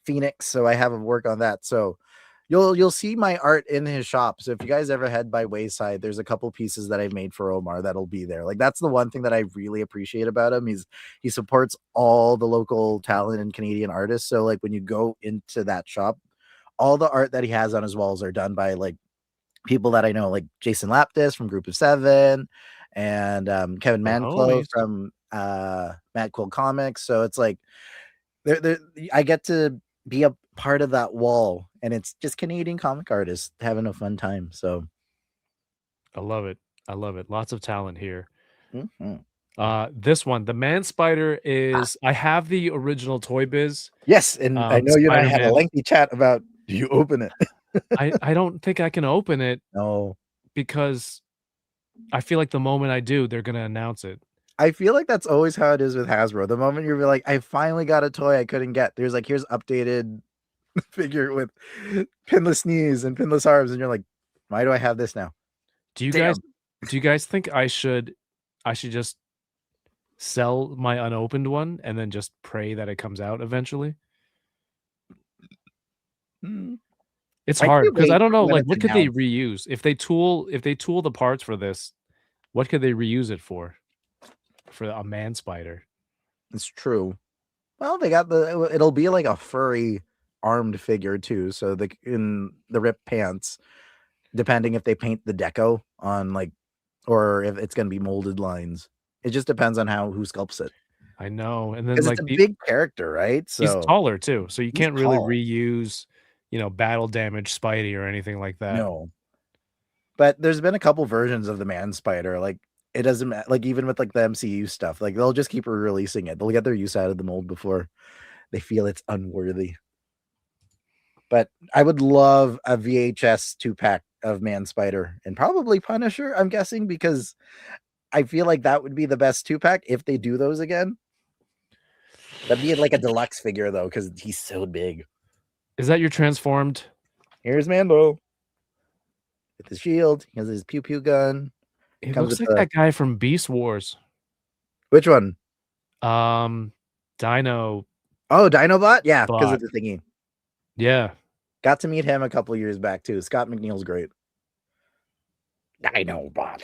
Phoenix. So I have him work on that. So you'll see my art in his shop. So if you guys ever head by Wayside, there's a couple pieces that I've made for Omar that'll be there. Like that's the one thing that I really appreciate about him. He supports all the local talent and Canadian artists. So like when you go into that shop, all the art that he has on his walls are done by like people that I know, like Jason Laptis from Group of Seven and Kevin Manclow from Mad Quill Comics. So it's like I get to be a part of that wall, and it's just Canadian comic artists having a fun time. So I love it. Lots of talent here. mm-hmm. This one, the Man Spider is. I have the original Toy Biz. Yes, and I know you and I had a Spider-Man. lengthy chat about. Do you open it? I don't think I can open it. No, because I feel like the moment I do, they're gonna announce it. I feel like that's always how it is with Hasbro. The moment you're like, I finally got a toy I couldn't get. There's like, here's updated figure with pinless knees and pinless arms, and you're like, why do I have this now? Do you guys think I should just sell my unopened one and then just pray that it comes out eventually? It's hard because I don't know, like, what could they reuse if they tool the parts for this? What could they reuse it for a Man Spider? It's true. Well, they got it'll be like a furry armed figure too. So in the ripped pants, depending if they paint the deco on like, or if it's going to be molded lines, it just depends on who sculpts it. I know, and then like it's a big character, right? So he's taller too, so you can't really reuse, battle damage Spidey or anything like that. No, but there's been a couple versions of the Man Spider. Like it doesn't like even with like the MCU stuff, like they'll just keep releasing it. They'll get their use out of the mold before they feel it's unworthy. But I would love a VHS 2-pack of Man Spider and probably Punisher, I'm guessing, because I feel like that would be the best 2-pack if they do those again. That'd be like a deluxe figure though, because he's so big. Is that your transformed? Here's Mando with his shield. He has his pew pew gun. It looks like that guy from Beast Wars. Which one? Dino. Oh, Dinobot? Yeah, because of the thingy. Yeah. Got to meet him a couple years back too. Scott McNeil's great. Dinobot.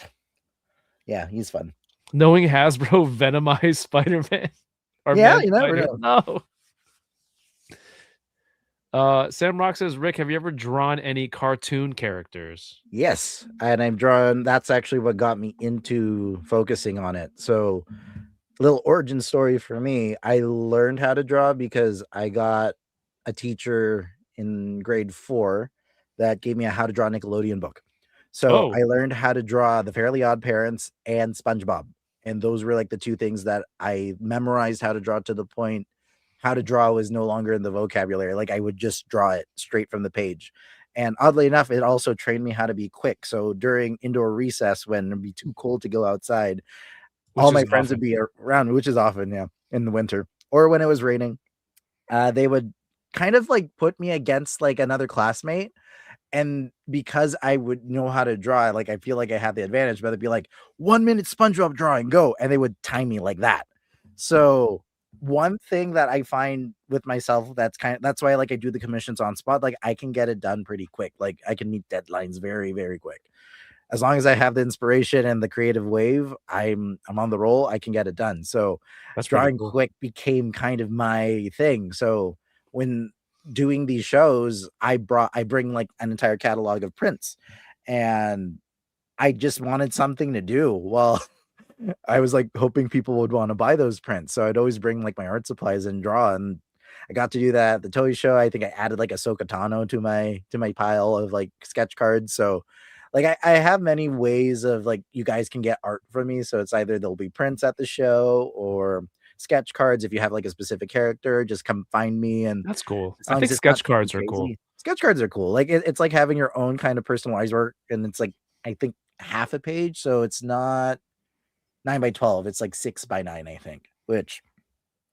Yeah, he's fun. Knowing Hasbro venomized Spider-Man. Yeah, you never know. No. Sam Rock says, Rick, have you ever drawn any cartoon characters? Yes, and I've drawn. That's actually what got me into focusing on it. So, a little origin story for me. I learned how to draw because I got a teacher in grade 4 that gave me a how to draw Nickelodeon book. So I learned how to draw the Fairly Odd Parents and SpongeBob. And those were like the two things that I memorized how to draw, to the point how to draw was no longer in the vocabulary. Like I would just draw it straight from the page. And oddly enough, it also trained me how to be quick. So during indoor recess, when it'd be too cold to go outside, all my friends would be around, which is often, yeah, in the winter, or when it was raining, they would kind of like put me against like another classmate. And because I would know how to draw, like I feel like I had the advantage, but it'd be like 1 minute SpongeBob drawing, go. And they would time me like that. So one thing that I find with myself, that's why like I do the commissions on spot. Like I can get it done pretty quick. Like I can meet deadlines very, very quick. As long as I have the inspiration and the creative wave, I'm on the roll. I can get it done. So that's drawing quick became kind of my thing. So when doing these shows, I bring like an entire catalog of prints, and I just wanted something to do. Well, I was like hoping people would want to buy those prints. So I'd always bring like my art supplies and draw. And I got to do that at the toy show. I think I added like a Sokatano to my pile of like sketch cards. So like I have many ways of like you guys can get art from me. So it's either there'll be prints at the show or sketch cards. If you have like a specific character, just come find me. And That's cool. as I long think as it's not sketch too cards are cool. crazy. Sketch cards are cool. Like it's like having your own kind of personalized work, and it's like I think half a page, so it's not 9 by 12. It's like 6 by 9, I think. Which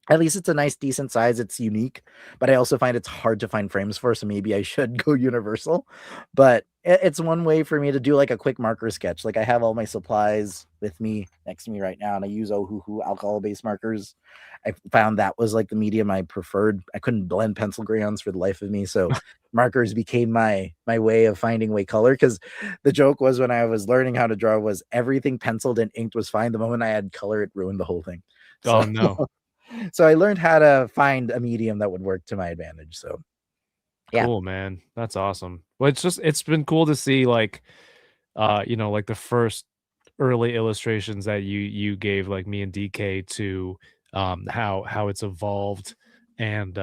at least it's a nice, decent size. It's unique, but I also find it's hard to find frames for. So maybe I should go universal. But it's one way for me to do like a quick marker sketch. Like I have all my supplies with me next to me right now, and I use Ohuhu alcohol-based markers. I found that was like the medium I preferred. I couldn't blend pencil crayons for the life of me, so markers became my way of finding way color. Because the joke was when I was learning how to draw was everything penciled and inked was fine. The moment I had color, it ruined the whole thing. Oh no. So I learned how to find a medium that would work to my advantage. So yeah. Cool, man. That's awesome. Well, it's been cool to see like like the first early illustrations that you gave like me and DK to how it's evolved and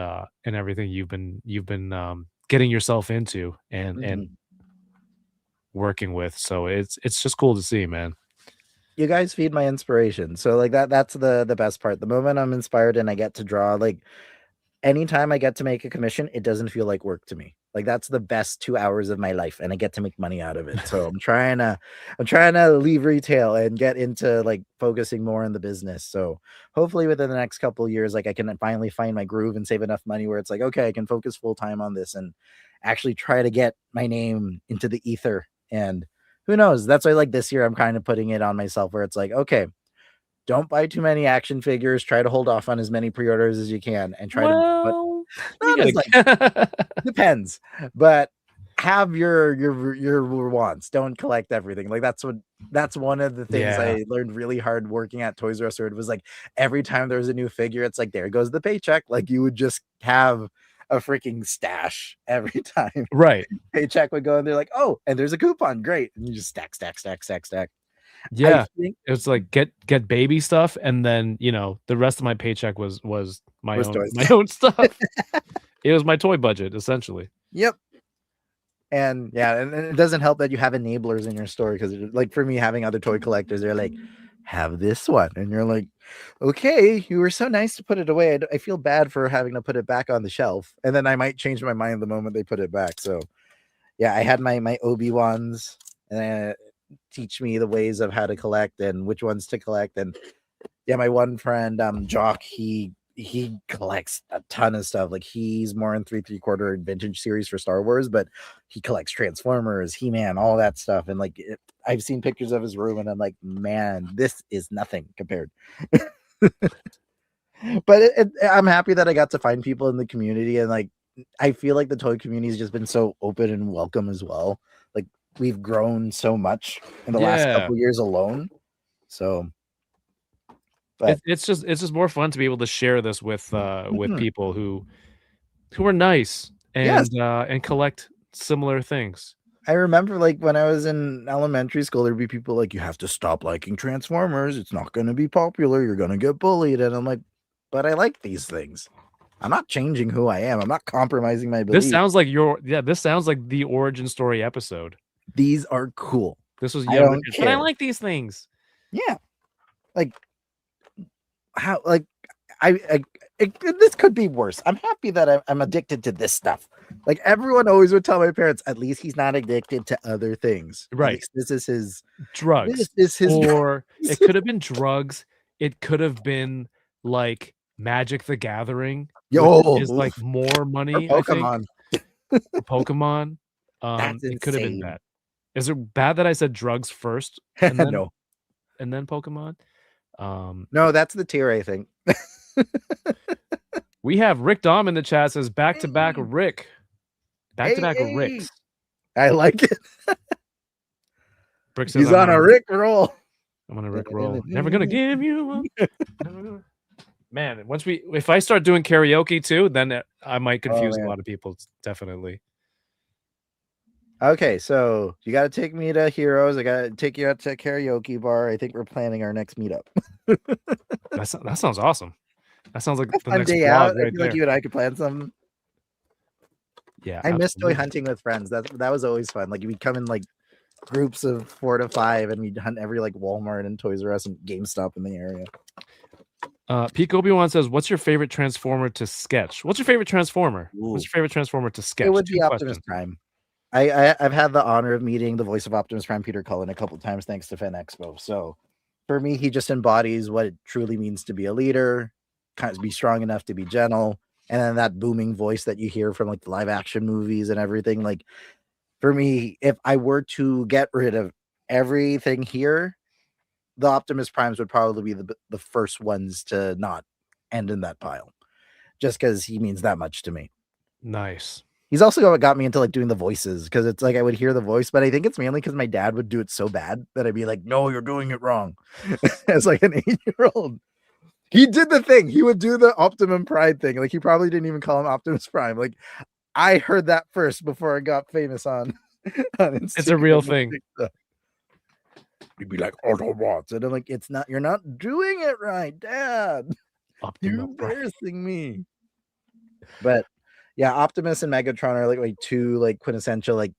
everything you've been getting yourself into and working with. So it's just cool to see, man. You guys feed my inspiration. So like that's the best part. The moment I'm inspired and I get to draw, like anytime I get to make a commission, it doesn't feel like work to me. Like that's the best 2 hours of my life, and I get to make money out of it. So I'm trying to leave retail and get into like focusing more on the business. So hopefully within the next couple of years, like I can finally find my groove and save enough money where it's like, okay, I can focus full time on this and actually try to get my name into the ether. And who knows? That's why like this year I'm kind of putting it on myself where it's like, okay, don't buy too many action figures. Try to hold off on as many pre-orders as you can, and try to put not as like depends, but have your wants. Don't collect everything. Like that's one of the things I learned really hard working at Toys R Us. It was like every time there was a new figure, it's like there goes the paycheck. Like you would just have a freaking stash every time. Right. Paycheck would go and they're like, oh, and there's a coupon. Great. And you just stack. Yeah. It's like get baby stuff, and then the rest of my paycheck was my own stuff. It was my toy budget, essentially. Yep. And yeah, and it doesn't help that you have enablers in your store, because like for me, having other toy collectors, they're like, have this one, and you're like, okay, you were so nice to put it away. I feel bad for having to put it back on the shelf, and then I might change my mind the moment they put it back. So yeah, I had my Obi-Wans and teach me the ways of how to collect and which ones to collect. And yeah, my one friend Jock, he collects a ton of stuff. Like he's more in 3/4 vintage series for Star Wars, but he collects Transformers, He-Man, all that stuff. And like I've seen pictures of his room and I'm like, man, this is nothing compared. But I'm happy that I got to find people in the community, and like I feel like the toy community has just been so open and welcome as well. Like we've grown so much in the last couple of years alone. So but it's just more fun to be able to share this with people who are nice and collect similar things. I remember like when I was in elementary school, there'd be people like, you have to stop liking Transformers. It's not going to be popular. You're going to get bullied. And I'm like, but I like these things. I'm not changing who I am. I'm not compromising my beliefs. This sounds like this sounds like the origin story episode. These are cool. This was but I like these things. Yeah. Like how, like this could be worse. I'm happy that I'm addicted to this stuff. Like everyone always would tell my parents, at least he's not addicted to other things. Right. This is his drugs. This is his or it could have been drugs. It could have been like Magic the Gathering. Is like more money. Or Pokemon. Pokemon. It could have been that. Is it bad that I said drugs first? And then, no. And then Pokemon? No, that's the tier, I think. We have Rick Dom in the chat, says back-to-back Rick. Back-to-back Ricks. I like it. Brick says, he's on a Rick roll. I'm on a Rick roll. Never gonna give you up. Man, if I start doing karaoke too, then I might confuse a lot of people. Definitely. Okay, so you got to take me to Heroes. I got to take you out to karaoke bar. I think we're planning our next meetup. That sounds awesome. That sounds like the Fun next day vlog out. I right feel like there. you and I could plan something. Yeah, I miss toy absolutely. hunting with friends. That was always fun. Like we'd come in like groups of 4 to 5, and we'd hunt every like Walmart and Toys R Us and GameStop in the area. Pete Obi-Wan says, "What's your favorite Transformer to sketch? What's your favorite Transformer? Ooh. What's your favorite Transformer to sketch?" It would 2 be Optimus questions. Prime. I've had the honor of meeting the voice of Optimus Prime, Peter Cullen, a couple times thanks to Fan Expo. So for me, he just embodies what it truly means to be a leader, kind of be strong enough to be gentle, and then that booming voice that you hear from like the live action movies and everything. Like for me, if I were to get rid of everything here, the Optimus Primes would probably be the first ones to not end in that pile, just because he means that much to me. Nice. He's also what got me into like doing the voices, because it's like I would hear the voice, but I think it's mainly because my dad would do it so bad that I'd be like, "No, you're doing it wrong." As like an 8-year-old, he did the thing. He would do the Optimum Pride thing. Like he probably didn't even call him Optimus Prime. Like I heard that first before I got famous on Instagram. It's a real thing. He'd be like Autobots, and I'm like, "It's not. You're not doing it right, Dad. You're Optimus Prime. embarrassing me." But yeah, Optimus and Megatron are like my 2 like quintessential like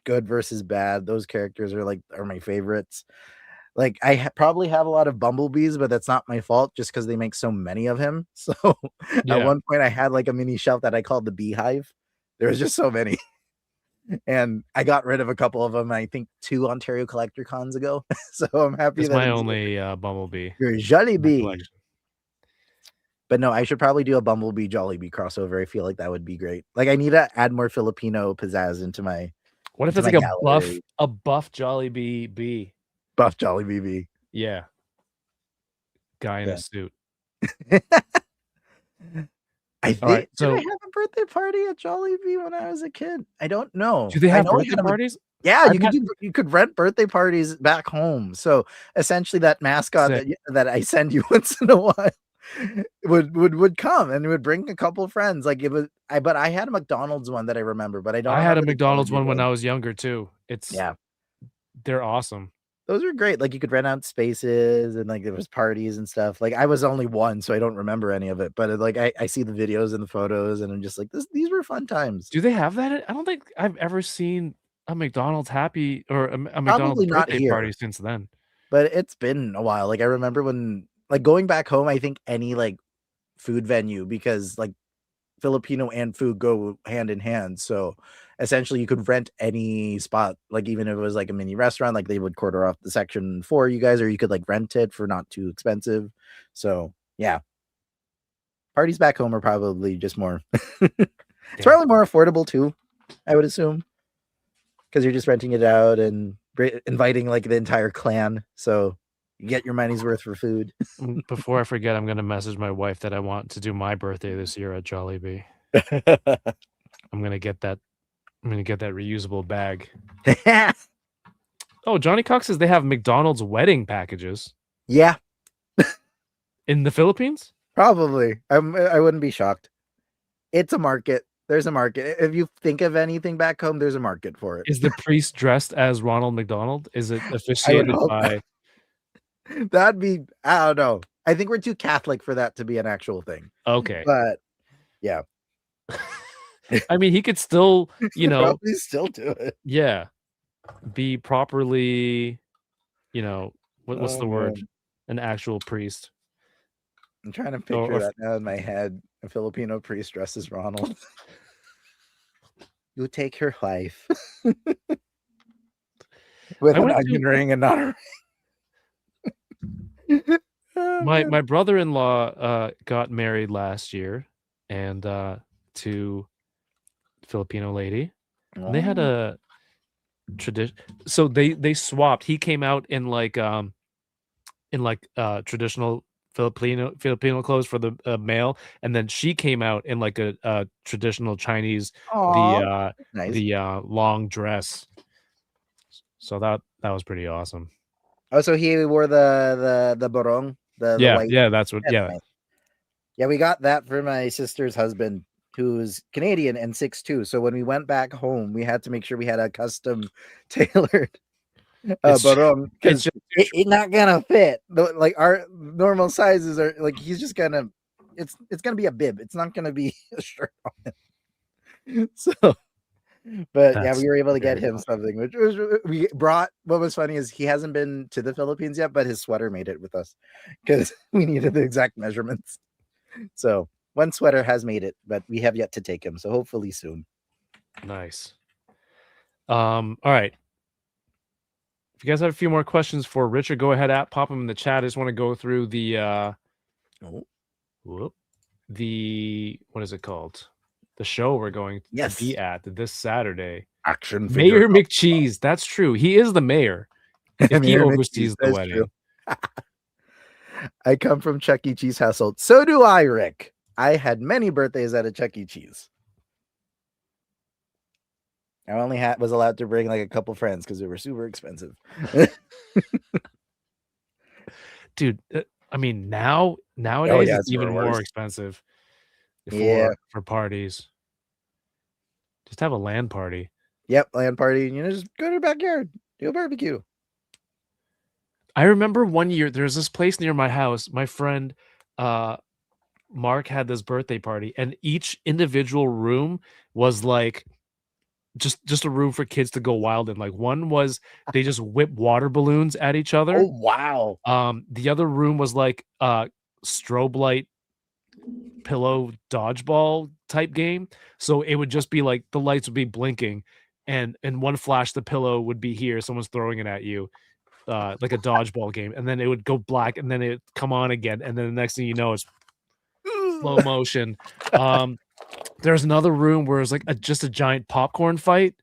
good versus bad. Those characters are my favorites. Like I probably have a lot of Bumblebees, but that's not my fault just because they make so many of him. So at Yeah. one point I had like a mini shelf that I called the Beehive. There was just so many. And I got rid of a couple of them, I think 2 Ontario Collector Cons ago. So I'm happy It's that my it's only Bumblebee. your in my Jollibee. collection. But no, I should probably do a Bumblebee Jollibee crossover. I feel like that would be great. Like I need to add more Filipino pizzazz into my What if into it's my like gallery. a buff Jollibee bee? Buff Jollibee. Yeah. Guy in Yeah. a suit. I think Alright, did I so have a birthday party at Jollibee when I was a kid? I don't know. do they I have know I birthday had 'em at parties? yeah, I've had you could rent birthday parties back home. So essentially that mascot sick. that I send you once in a while would come and would bring a couple friends. Like it was but I had a McDonald's one that I remember, but I don't I had a remember the McDonald's Jollibee one when one. I was younger too. Yeah. They're awesome. Those are great. Like you could rent out spaces and like there was parties and stuff. Like I was only 1, so I don't remember any of it. But like I see the videos and the photos, and I'm just like, these were fun times. Do they have that? I don't think I've ever seen a McDonald's happy or a McDonald's Probably not birthday party here, since then. but it's been a while. Like I remember when like going back home, I think any like food venue, because like Filipino and food go hand in hand. So essentially you could rent any spot, like even if it was like a mini restaurant, like they would quarter off the section for you guys, or you could like rent it for not too expensive. So yeah. Parties back home are probably just more it's Yeah. probably more affordable too, I would assume. Because you're just renting it out and inviting like the entire clan. So you get your money's worth for food. Before I forget, I'm gonna message my wife that I want to do my birthday this year at Jollibee. I'm gonna get that reusable bag. Oh, Johnny Cox says they have McDonald's wedding packages Yeah, in the Philippines. probably. I wouldn't be shocked. It's a market. There's a market. If you think of anything back home, there's a market for it. Is the priest dressed as Ronald McDonald? Is it I would officiated hope by? that'd be, I don't know. I think we're too Catholic for that to be an actual thing. Okay. But yeah. I mean, he could still, probably still do it. yeah, be properly, what's Oh, the word? man. An actual priest. I'm trying to picture that now in my head. A Filipino priest dressed as Ronald. You take her wife with I an went onion to ring and not a ring. Oh, my man. brother-in-law got married last year, and to Filipino lady. And they had Oh, a tradition. So they swapped. He came out in traditional Filipino clothes for the male, and then she came out in like a traditional Chinese aw, nice. the long dress. So that was pretty awesome. Oh, so he wore the barong, the white. Yeah, that's what. That's Yeah, nice. Yeah, we got that for my sister's husband. who's Canadian and 6'2". So when we went back home, we had to make sure we had a custom tailored It's because just it not gonna fit. Like our normal sizes are like he's just gonna it's gonna be a bib. It's not gonna be a shirt on him. So but yeah, That's we were able to get very him funny. something, which was we brought. What was funny is he hasn't been to the Philippines yet, but his sweater made it with us because we needed the exact measurements. So one sweater has made it, but we have yet to take him. So hopefully soon. Nice. All right. If you guys have a few more questions for Richard, go ahead, pop them in the chat. I just want to go through the what is it called? The show we're going to be at this Saturday. Action Mayor McCheese. That's true. He is the mayor. If he oversees the wedding. I come from Chuck E. Cheese household. So do I, Rick. I had many birthdays at a Chuck E. Cheese. I only was allowed to bring like a couple friends because they were super expensive. Dude, I mean, nowadays it's even more expensive for parties. Just have a LAN party. Yep, LAN party. Just go to your backyard, do a barbecue. I remember one year there's this place near my house. My friend Mark had this birthday party, and each individual room was like just a room for kids to go wild in. Like one was they just whip water balloons at each other. Oh wow. The other room was like strobe light pillow dodgeball type game. So it would just be like the lights would be blinking, and in one flash the pillow would be here, someone's throwing it at you, like a dodgeball game, and then it would go black and then it would come on again, and then the next thing you know it's slow motion. There's another room where it's like just a giant popcorn fight.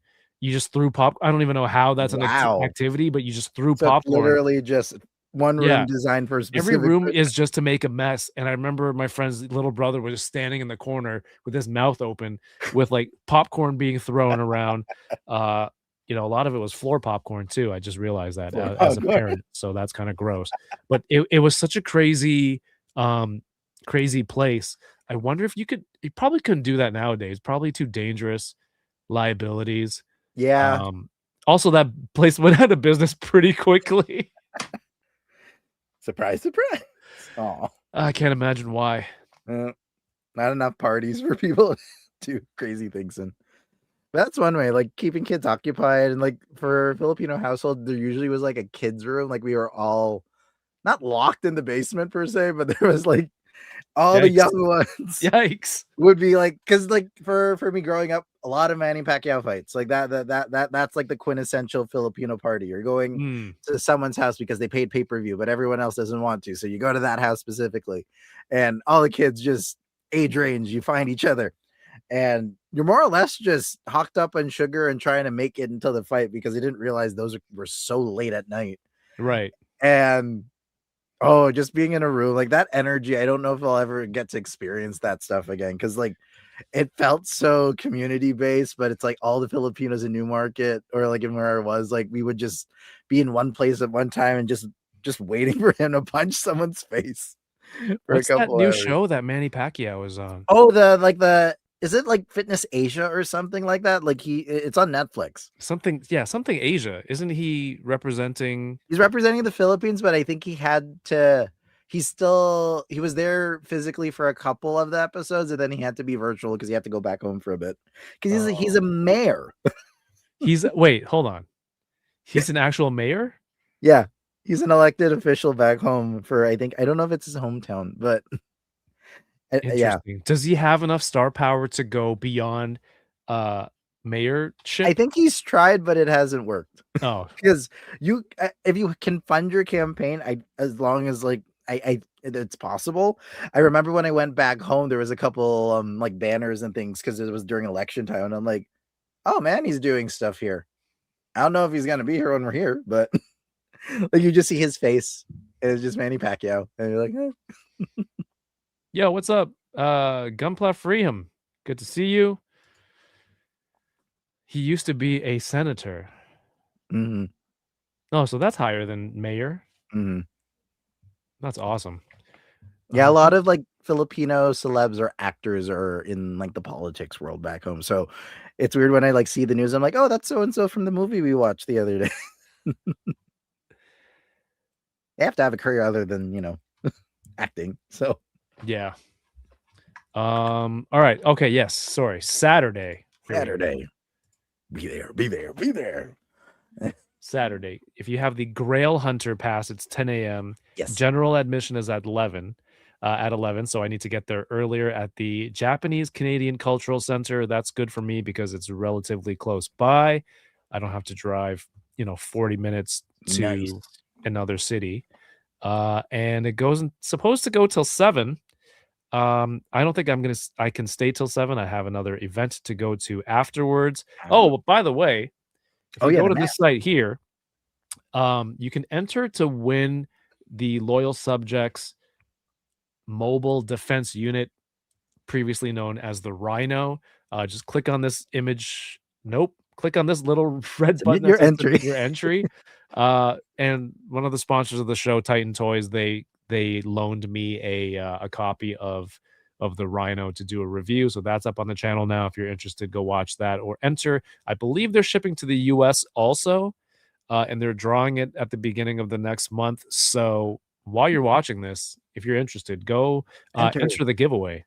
You just threw pop. I don't even know how that's an activity, but you just threw popcorn. Literally just one room designed for a specific. Every room is just to make a mess. And I remember my friend's little brother was just standing in the corner with his mouth open, with like popcorn being thrown around. A lot of it was floor popcorn too. I just realized that as a parent, so that's kind of gross. But it was such a crazy place. I wonder if you probably couldn't do that nowadays. Probably too dangerous, liabilities. Yeah. Also, that place went out of business pretty quickly. Surprise, surprise. Oh, I can't imagine why. Not enough parties for people to do crazy things. And that's one way, like keeping kids occupied. And like for a Filipino household, there usually was like a kids room. Like we were all not locked in the basement per se, but there was like all the young ones. Yikes. Would be like, because like for me growing up, a lot of Manny Pacquiao fights like that's like the quintessential Filipino party. You're going to someone's house because they paid pay-per-view, but everyone else doesn't want to, so you go to that house specifically, and all the kids just age range, you find each other, and you're more or less just hocked up on sugar and trying to make it until the fight, because they didn't realize those were so late at night, right? And just being in a room like that energy, I don't know if I'll ever get to experience that stuff again, because like it felt so community based. But it's like all the Filipinos in Newmarket, or like in where I was, like we would just be in one place at one time and just waiting for him to punch someone's face for What's a couple that new hours. show that Manny Pacquiao is on? Is it like Fitness Asia or something like that? Like it's on Netflix. Something Asia. Isn't he representing? He's representing the Philippines, but I think he was there physically for a couple of the episodes, and then he had to be virtual because he had to go back home for a bit. Because he's a mayor. Wait, hold on. He's an actual mayor? Yeah. He's an elected official back home for, I don't know if it's his hometown, but interesting. Yeah. Does he have enough star power to go beyond mayorship? I think he's tried, but it hasn't worked. Oh, because if you can fund your campaign, as long as like it's possible. I remember when I went back home, there was a couple like banners and things because it was during election time, and I'm like, oh man, he's doing stuff here. I don't know if he's gonna be here when we're here, but like you just see his face, and it's just Manny Pacquiao, and you're like, Yo, what's up? Gunpla Freeham. Good to see you. He used to be a senator. Mm-hmm. Oh, so that's higher than mayor. Mm-hmm. That's awesome. Yeah, a lot of like Filipino celebs or actors are in like the politics world back home. So it's weird when I like see the news. I'm like, oh, that's so and so from the movie we watched the other day. They have to have a career other than acting. So Yeah. All right. Okay. Yes. Sorry. Saturday. Here we go. Saturday, be there. Saturday. If you have the Grail Hunter pass, it's 10 a.m. Yes. General admission is at 11. So I need to get there earlier at the Japanese Canadian Cultural Center. That's good for me because it's relatively close by. I don't have to drive, 40 minutes to Nice. another city. And it supposed to go till 7. I don't think I can stay till 7. I have another event to go to afterwards. Oh, by the way, if you go to this site here, you can enter to win the Loyal Subjects Mobile Defense Unit, previously known as the Rhino. Just click on this image. Nope. Click on this little red button. Your entry. Your entry. And one of the sponsors of the show, Titan Toys, they loaned me a copy of the Rhino to do a review. So that's up on the channel now. If you're interested, go watch that or enter. I believe they're shipping to the US also. And they're drawing it at the beginning of the next month. So while you're watching this, if you're interested, go enter the giveaway.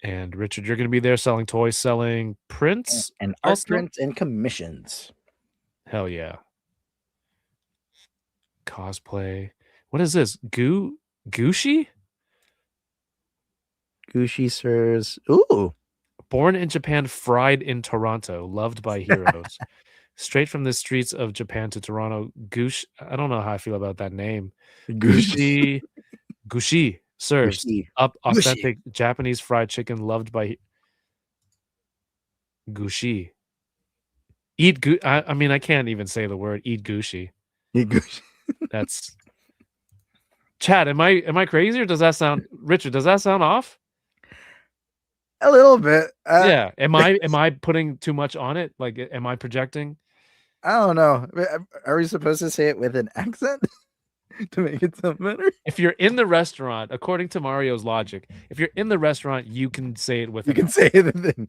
And Richard, you're going to be there selling toys, selling prints, and art prints and commissions. Hell yeah. Cosplay. What is this? Gushi? Gushi sirs. Ooh. Born in Japan, fried in Toronto, loved by heroes. Straight from the streets of Japan to Toronto, Gushi. I don't know how I feel about that name. Gushi serves up authentic Japanese fried chicken, loved by Gushi. I mean, I can't even say the word. Eat Gushi. Eat Gushi. That's Chad. Am I crazy, or does that sound, Richard? Does that sound off? A little bit. Yeah. Am I putting too much on it? Like, am I projecting? I don't know. Are we supposed to say it with an accent to make it sound better? If you're in the restaurant, according to Mario's logic, if you're in the restaurant, you can say it with. You can say the thing.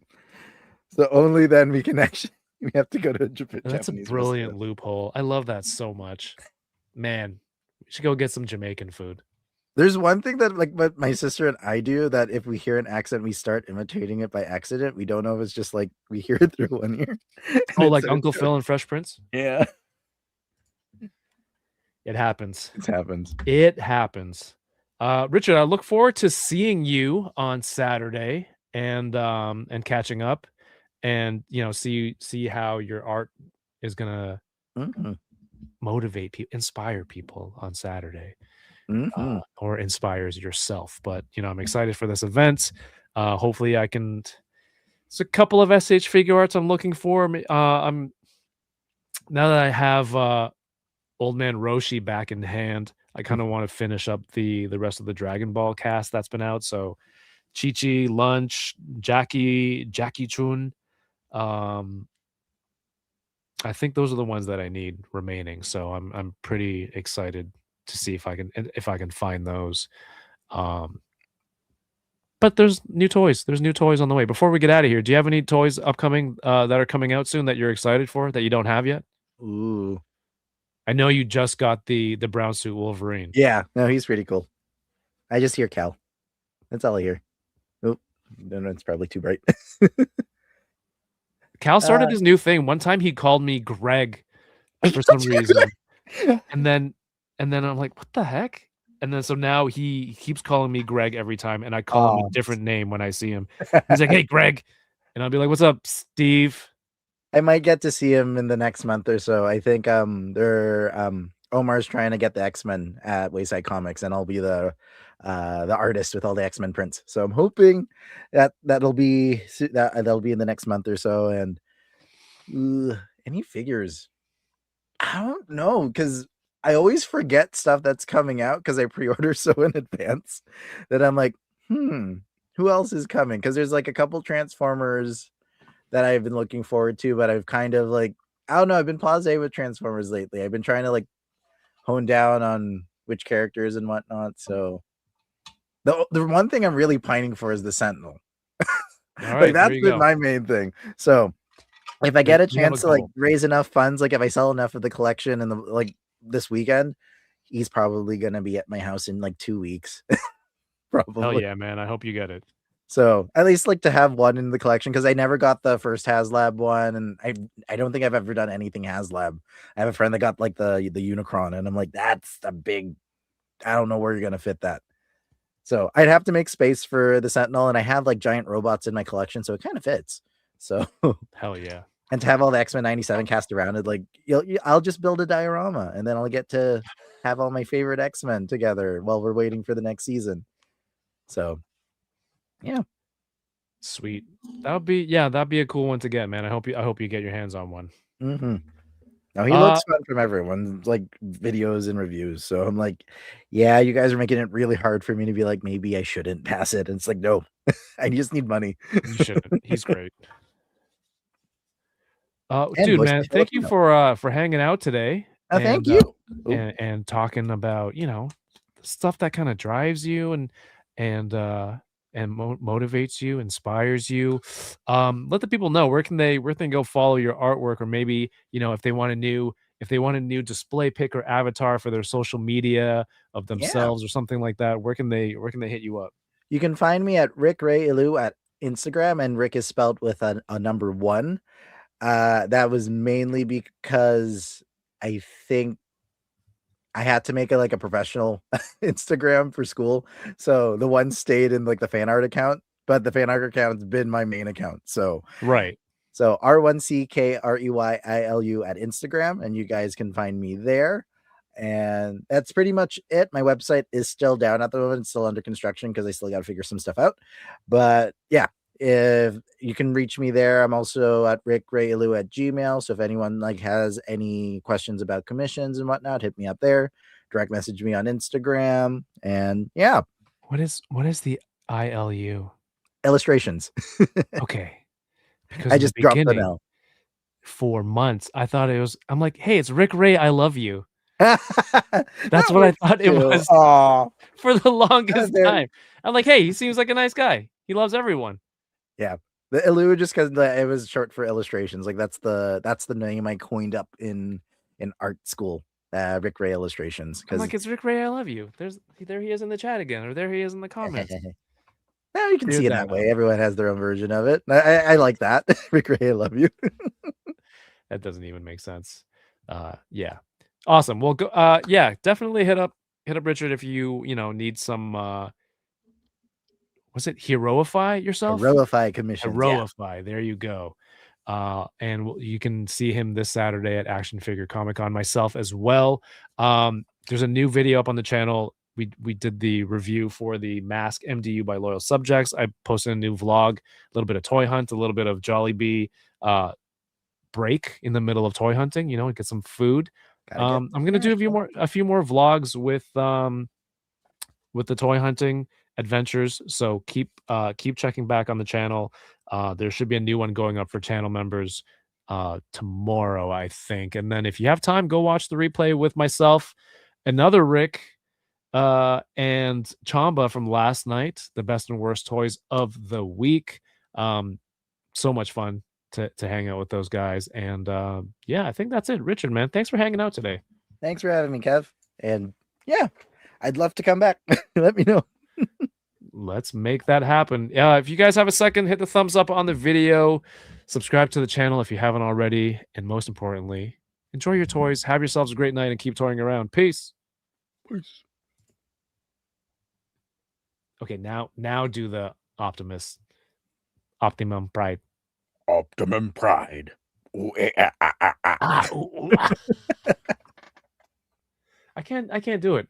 So only then we can actually. We have to go to Japan. That's a brilliant loophole. I love that so much. Man, we should go get some Jamaican food. There's one thing that like what my sister and I do, that if we hear an accent, we start imitating it by accident. We don't know if it's just like we hear it through one ear. Oh, like Uncle Phil and Fresh Prince? Yeah. It happens. It happens. Richard, I look forward to seeing you on Saturday and catching up and see how your art is gonna motivate people, inspire people on Saturday. Or inspires yourself. But I'm excited for this event. Hopefully I can. It's a couple of SH figure arts I'm looking for. I'm now that I have Old Man Roshi back in hand, I kind of want to finish up the rest of the Dragon Ball cast that's been out. So Chi-Chi, Lunch, Jackie Chun. I think those are the ones that I need remaining. So I'm pretty excited to see if I can find those. But there's new toys. There's new toys on the way. Before we get out of here, do you have any toys upcoming that are coming out soon that you're excited for that you don't have yet? Ooh. I know you just got the brown suit Wolverine. Yeah, no, he's pretty cool. I just hear Cal. That's all I hear. Oh, no, it's probably too bright. Cal started his new thing. One time he called me Greg for some reason. And then I'm like, what the heck? And then so now he keeps calling me Greg every time, and I call him a different name when I see him. He's like, hey, Greg. And I'll be like, what's up, Steve? I might get to see him in the next month or so. I think Omar's trying to get the X-Men at Wayside Comics, and I'll be the artist with all the X-Men prints. So I'm hoping that'll be in the next month or so. And any figures? I don't know, because I always forget stuff that's coming out because I pre-order so in advance that I'm like, who else is coming? Because there's like a couple Transformers that I've been looking forward to, but I've kind of like, I don't know, I've been blasé with Transformers lately. I've been trying to like hone down on which characters and whatnot. So the one thing I'm really pining for is the Sentinel. All right, that's there you been go. my main thing. So if I get a You have chance a to like goal. raise enough funds, like if I sell enough of the collection in the like this weekend, he's probably gonna be at my house in like 2 weeks. Probably. Hell yeah, man. I hope you get it. So at least like to have one in the collection because I never got the first HasLab one, and I don't think I've ever done anything HasLab. I have a friend that got like the Unicron, and I'm like, that's a big. I don't know where you're gonna fit that. So I'd have to make space for the Sentinel, and I have like giant robots in my collection, so it kind of fits. So hell yeah. And to have all the X-Men 97 cast around it, like I'll just build a diorama, and then I'll get to have all my favorite X-Men together while we're waiting for the next season. So, yeah, sweet. That'd be a cool one to get, man. I hope you get your hands on one. Mm-hmm. No, he looks fun from everyone, like videos and reviews. So I'm like, yeah, you guys are making it really hard for me to be like, maybe I shouldn't pass it. And it's like, no, I just need money. You shouldn't. He's great. And dude, voice man, the thank you Filipino. for hanging out today. Thank you. And talking about, stuff that kind of drives you and motivates you, inspires you. Let the people know where can they go follow your artwork, or maybe, if they want a new display pic or avatar for their social media of themselves or something like that. Where can they hit you up? You can find me at Rick Ray Ilu at Instagram, and Rick is spelled with a number 1. That was mainly because I think I had to make it like a professional Instagram for school. So the one stayed in like the fan art account, but the fan art account's been my main account. So right. So R1CKREYILU at Instagram, and you guys can find me there. And that's pretty much it. My website is still down at the moment. It's still under construction because I still got to figure some stuff out. But yeah, if you can reach me there, I'm also at rickrayilu at Gmail. So if anyone like has any questions about commissions and whatnot, hit me up there. Direct message me on Instagram. And yeah. What is the ILU? Illustrations. Okay. Because I just dropped the L. For months, I thought it was. I'm like, hey, it's Rick Ray. I love you. That's what I thought it was. For the longest time. I'm like, hey, he seems like a nice guy. He loves everyone. Yeah, the Ilu just because it was short for illustrations. Like that's the name I coined up in art school. Rick Ray Illustrations. I'm like, it's Rick Ray. I love you. There he is in the chat again, or there he is in the comments. Now you can see it that way. Everyone has their own version of it. I like that. Rick Ray, I love you. That doesn't even make sense. Yeah, awesome. Well, go. Yeah, definitely hit up Richard if you need some. Was it Heroify yourself? Heroify commissions. Heroify. Yeah. There you go. And you can see him this Saturday at Action Figure Comic Con. Myself as well. There's a new video up on the channel. We did the review for the Mask MDU by Loyal Subjects. I posted a new vlog, a little bit of toy hunt, a little bit of Jollibee break in the middle of toy hunting. Get some food. I'm gonna do a few more vlogs with the toy hunting adventures. So keep checking back on the channel. There should be a new one going up for channel members tomorrow, I think. And then if you have time, go watch the replay with myself, another Rick, and Chamba from last night, the best and worst toys of the week. So much fun to hang out with those guys. And yeah, I think that's it. Richard, man, thanks for hanging out today. Thanks for having me, Kev. And yeah, I'd love to come back. Let me know. Let's make that happen. If you guys have a second, hit the thumbs up on the video, subscribe to the channel if you haven't already, and most importantly, enjoy your toys, have yourselves a great night, and keep toying around. Peace. Okay, now do the Optimum Pride. Optimum Pride. I can't do it.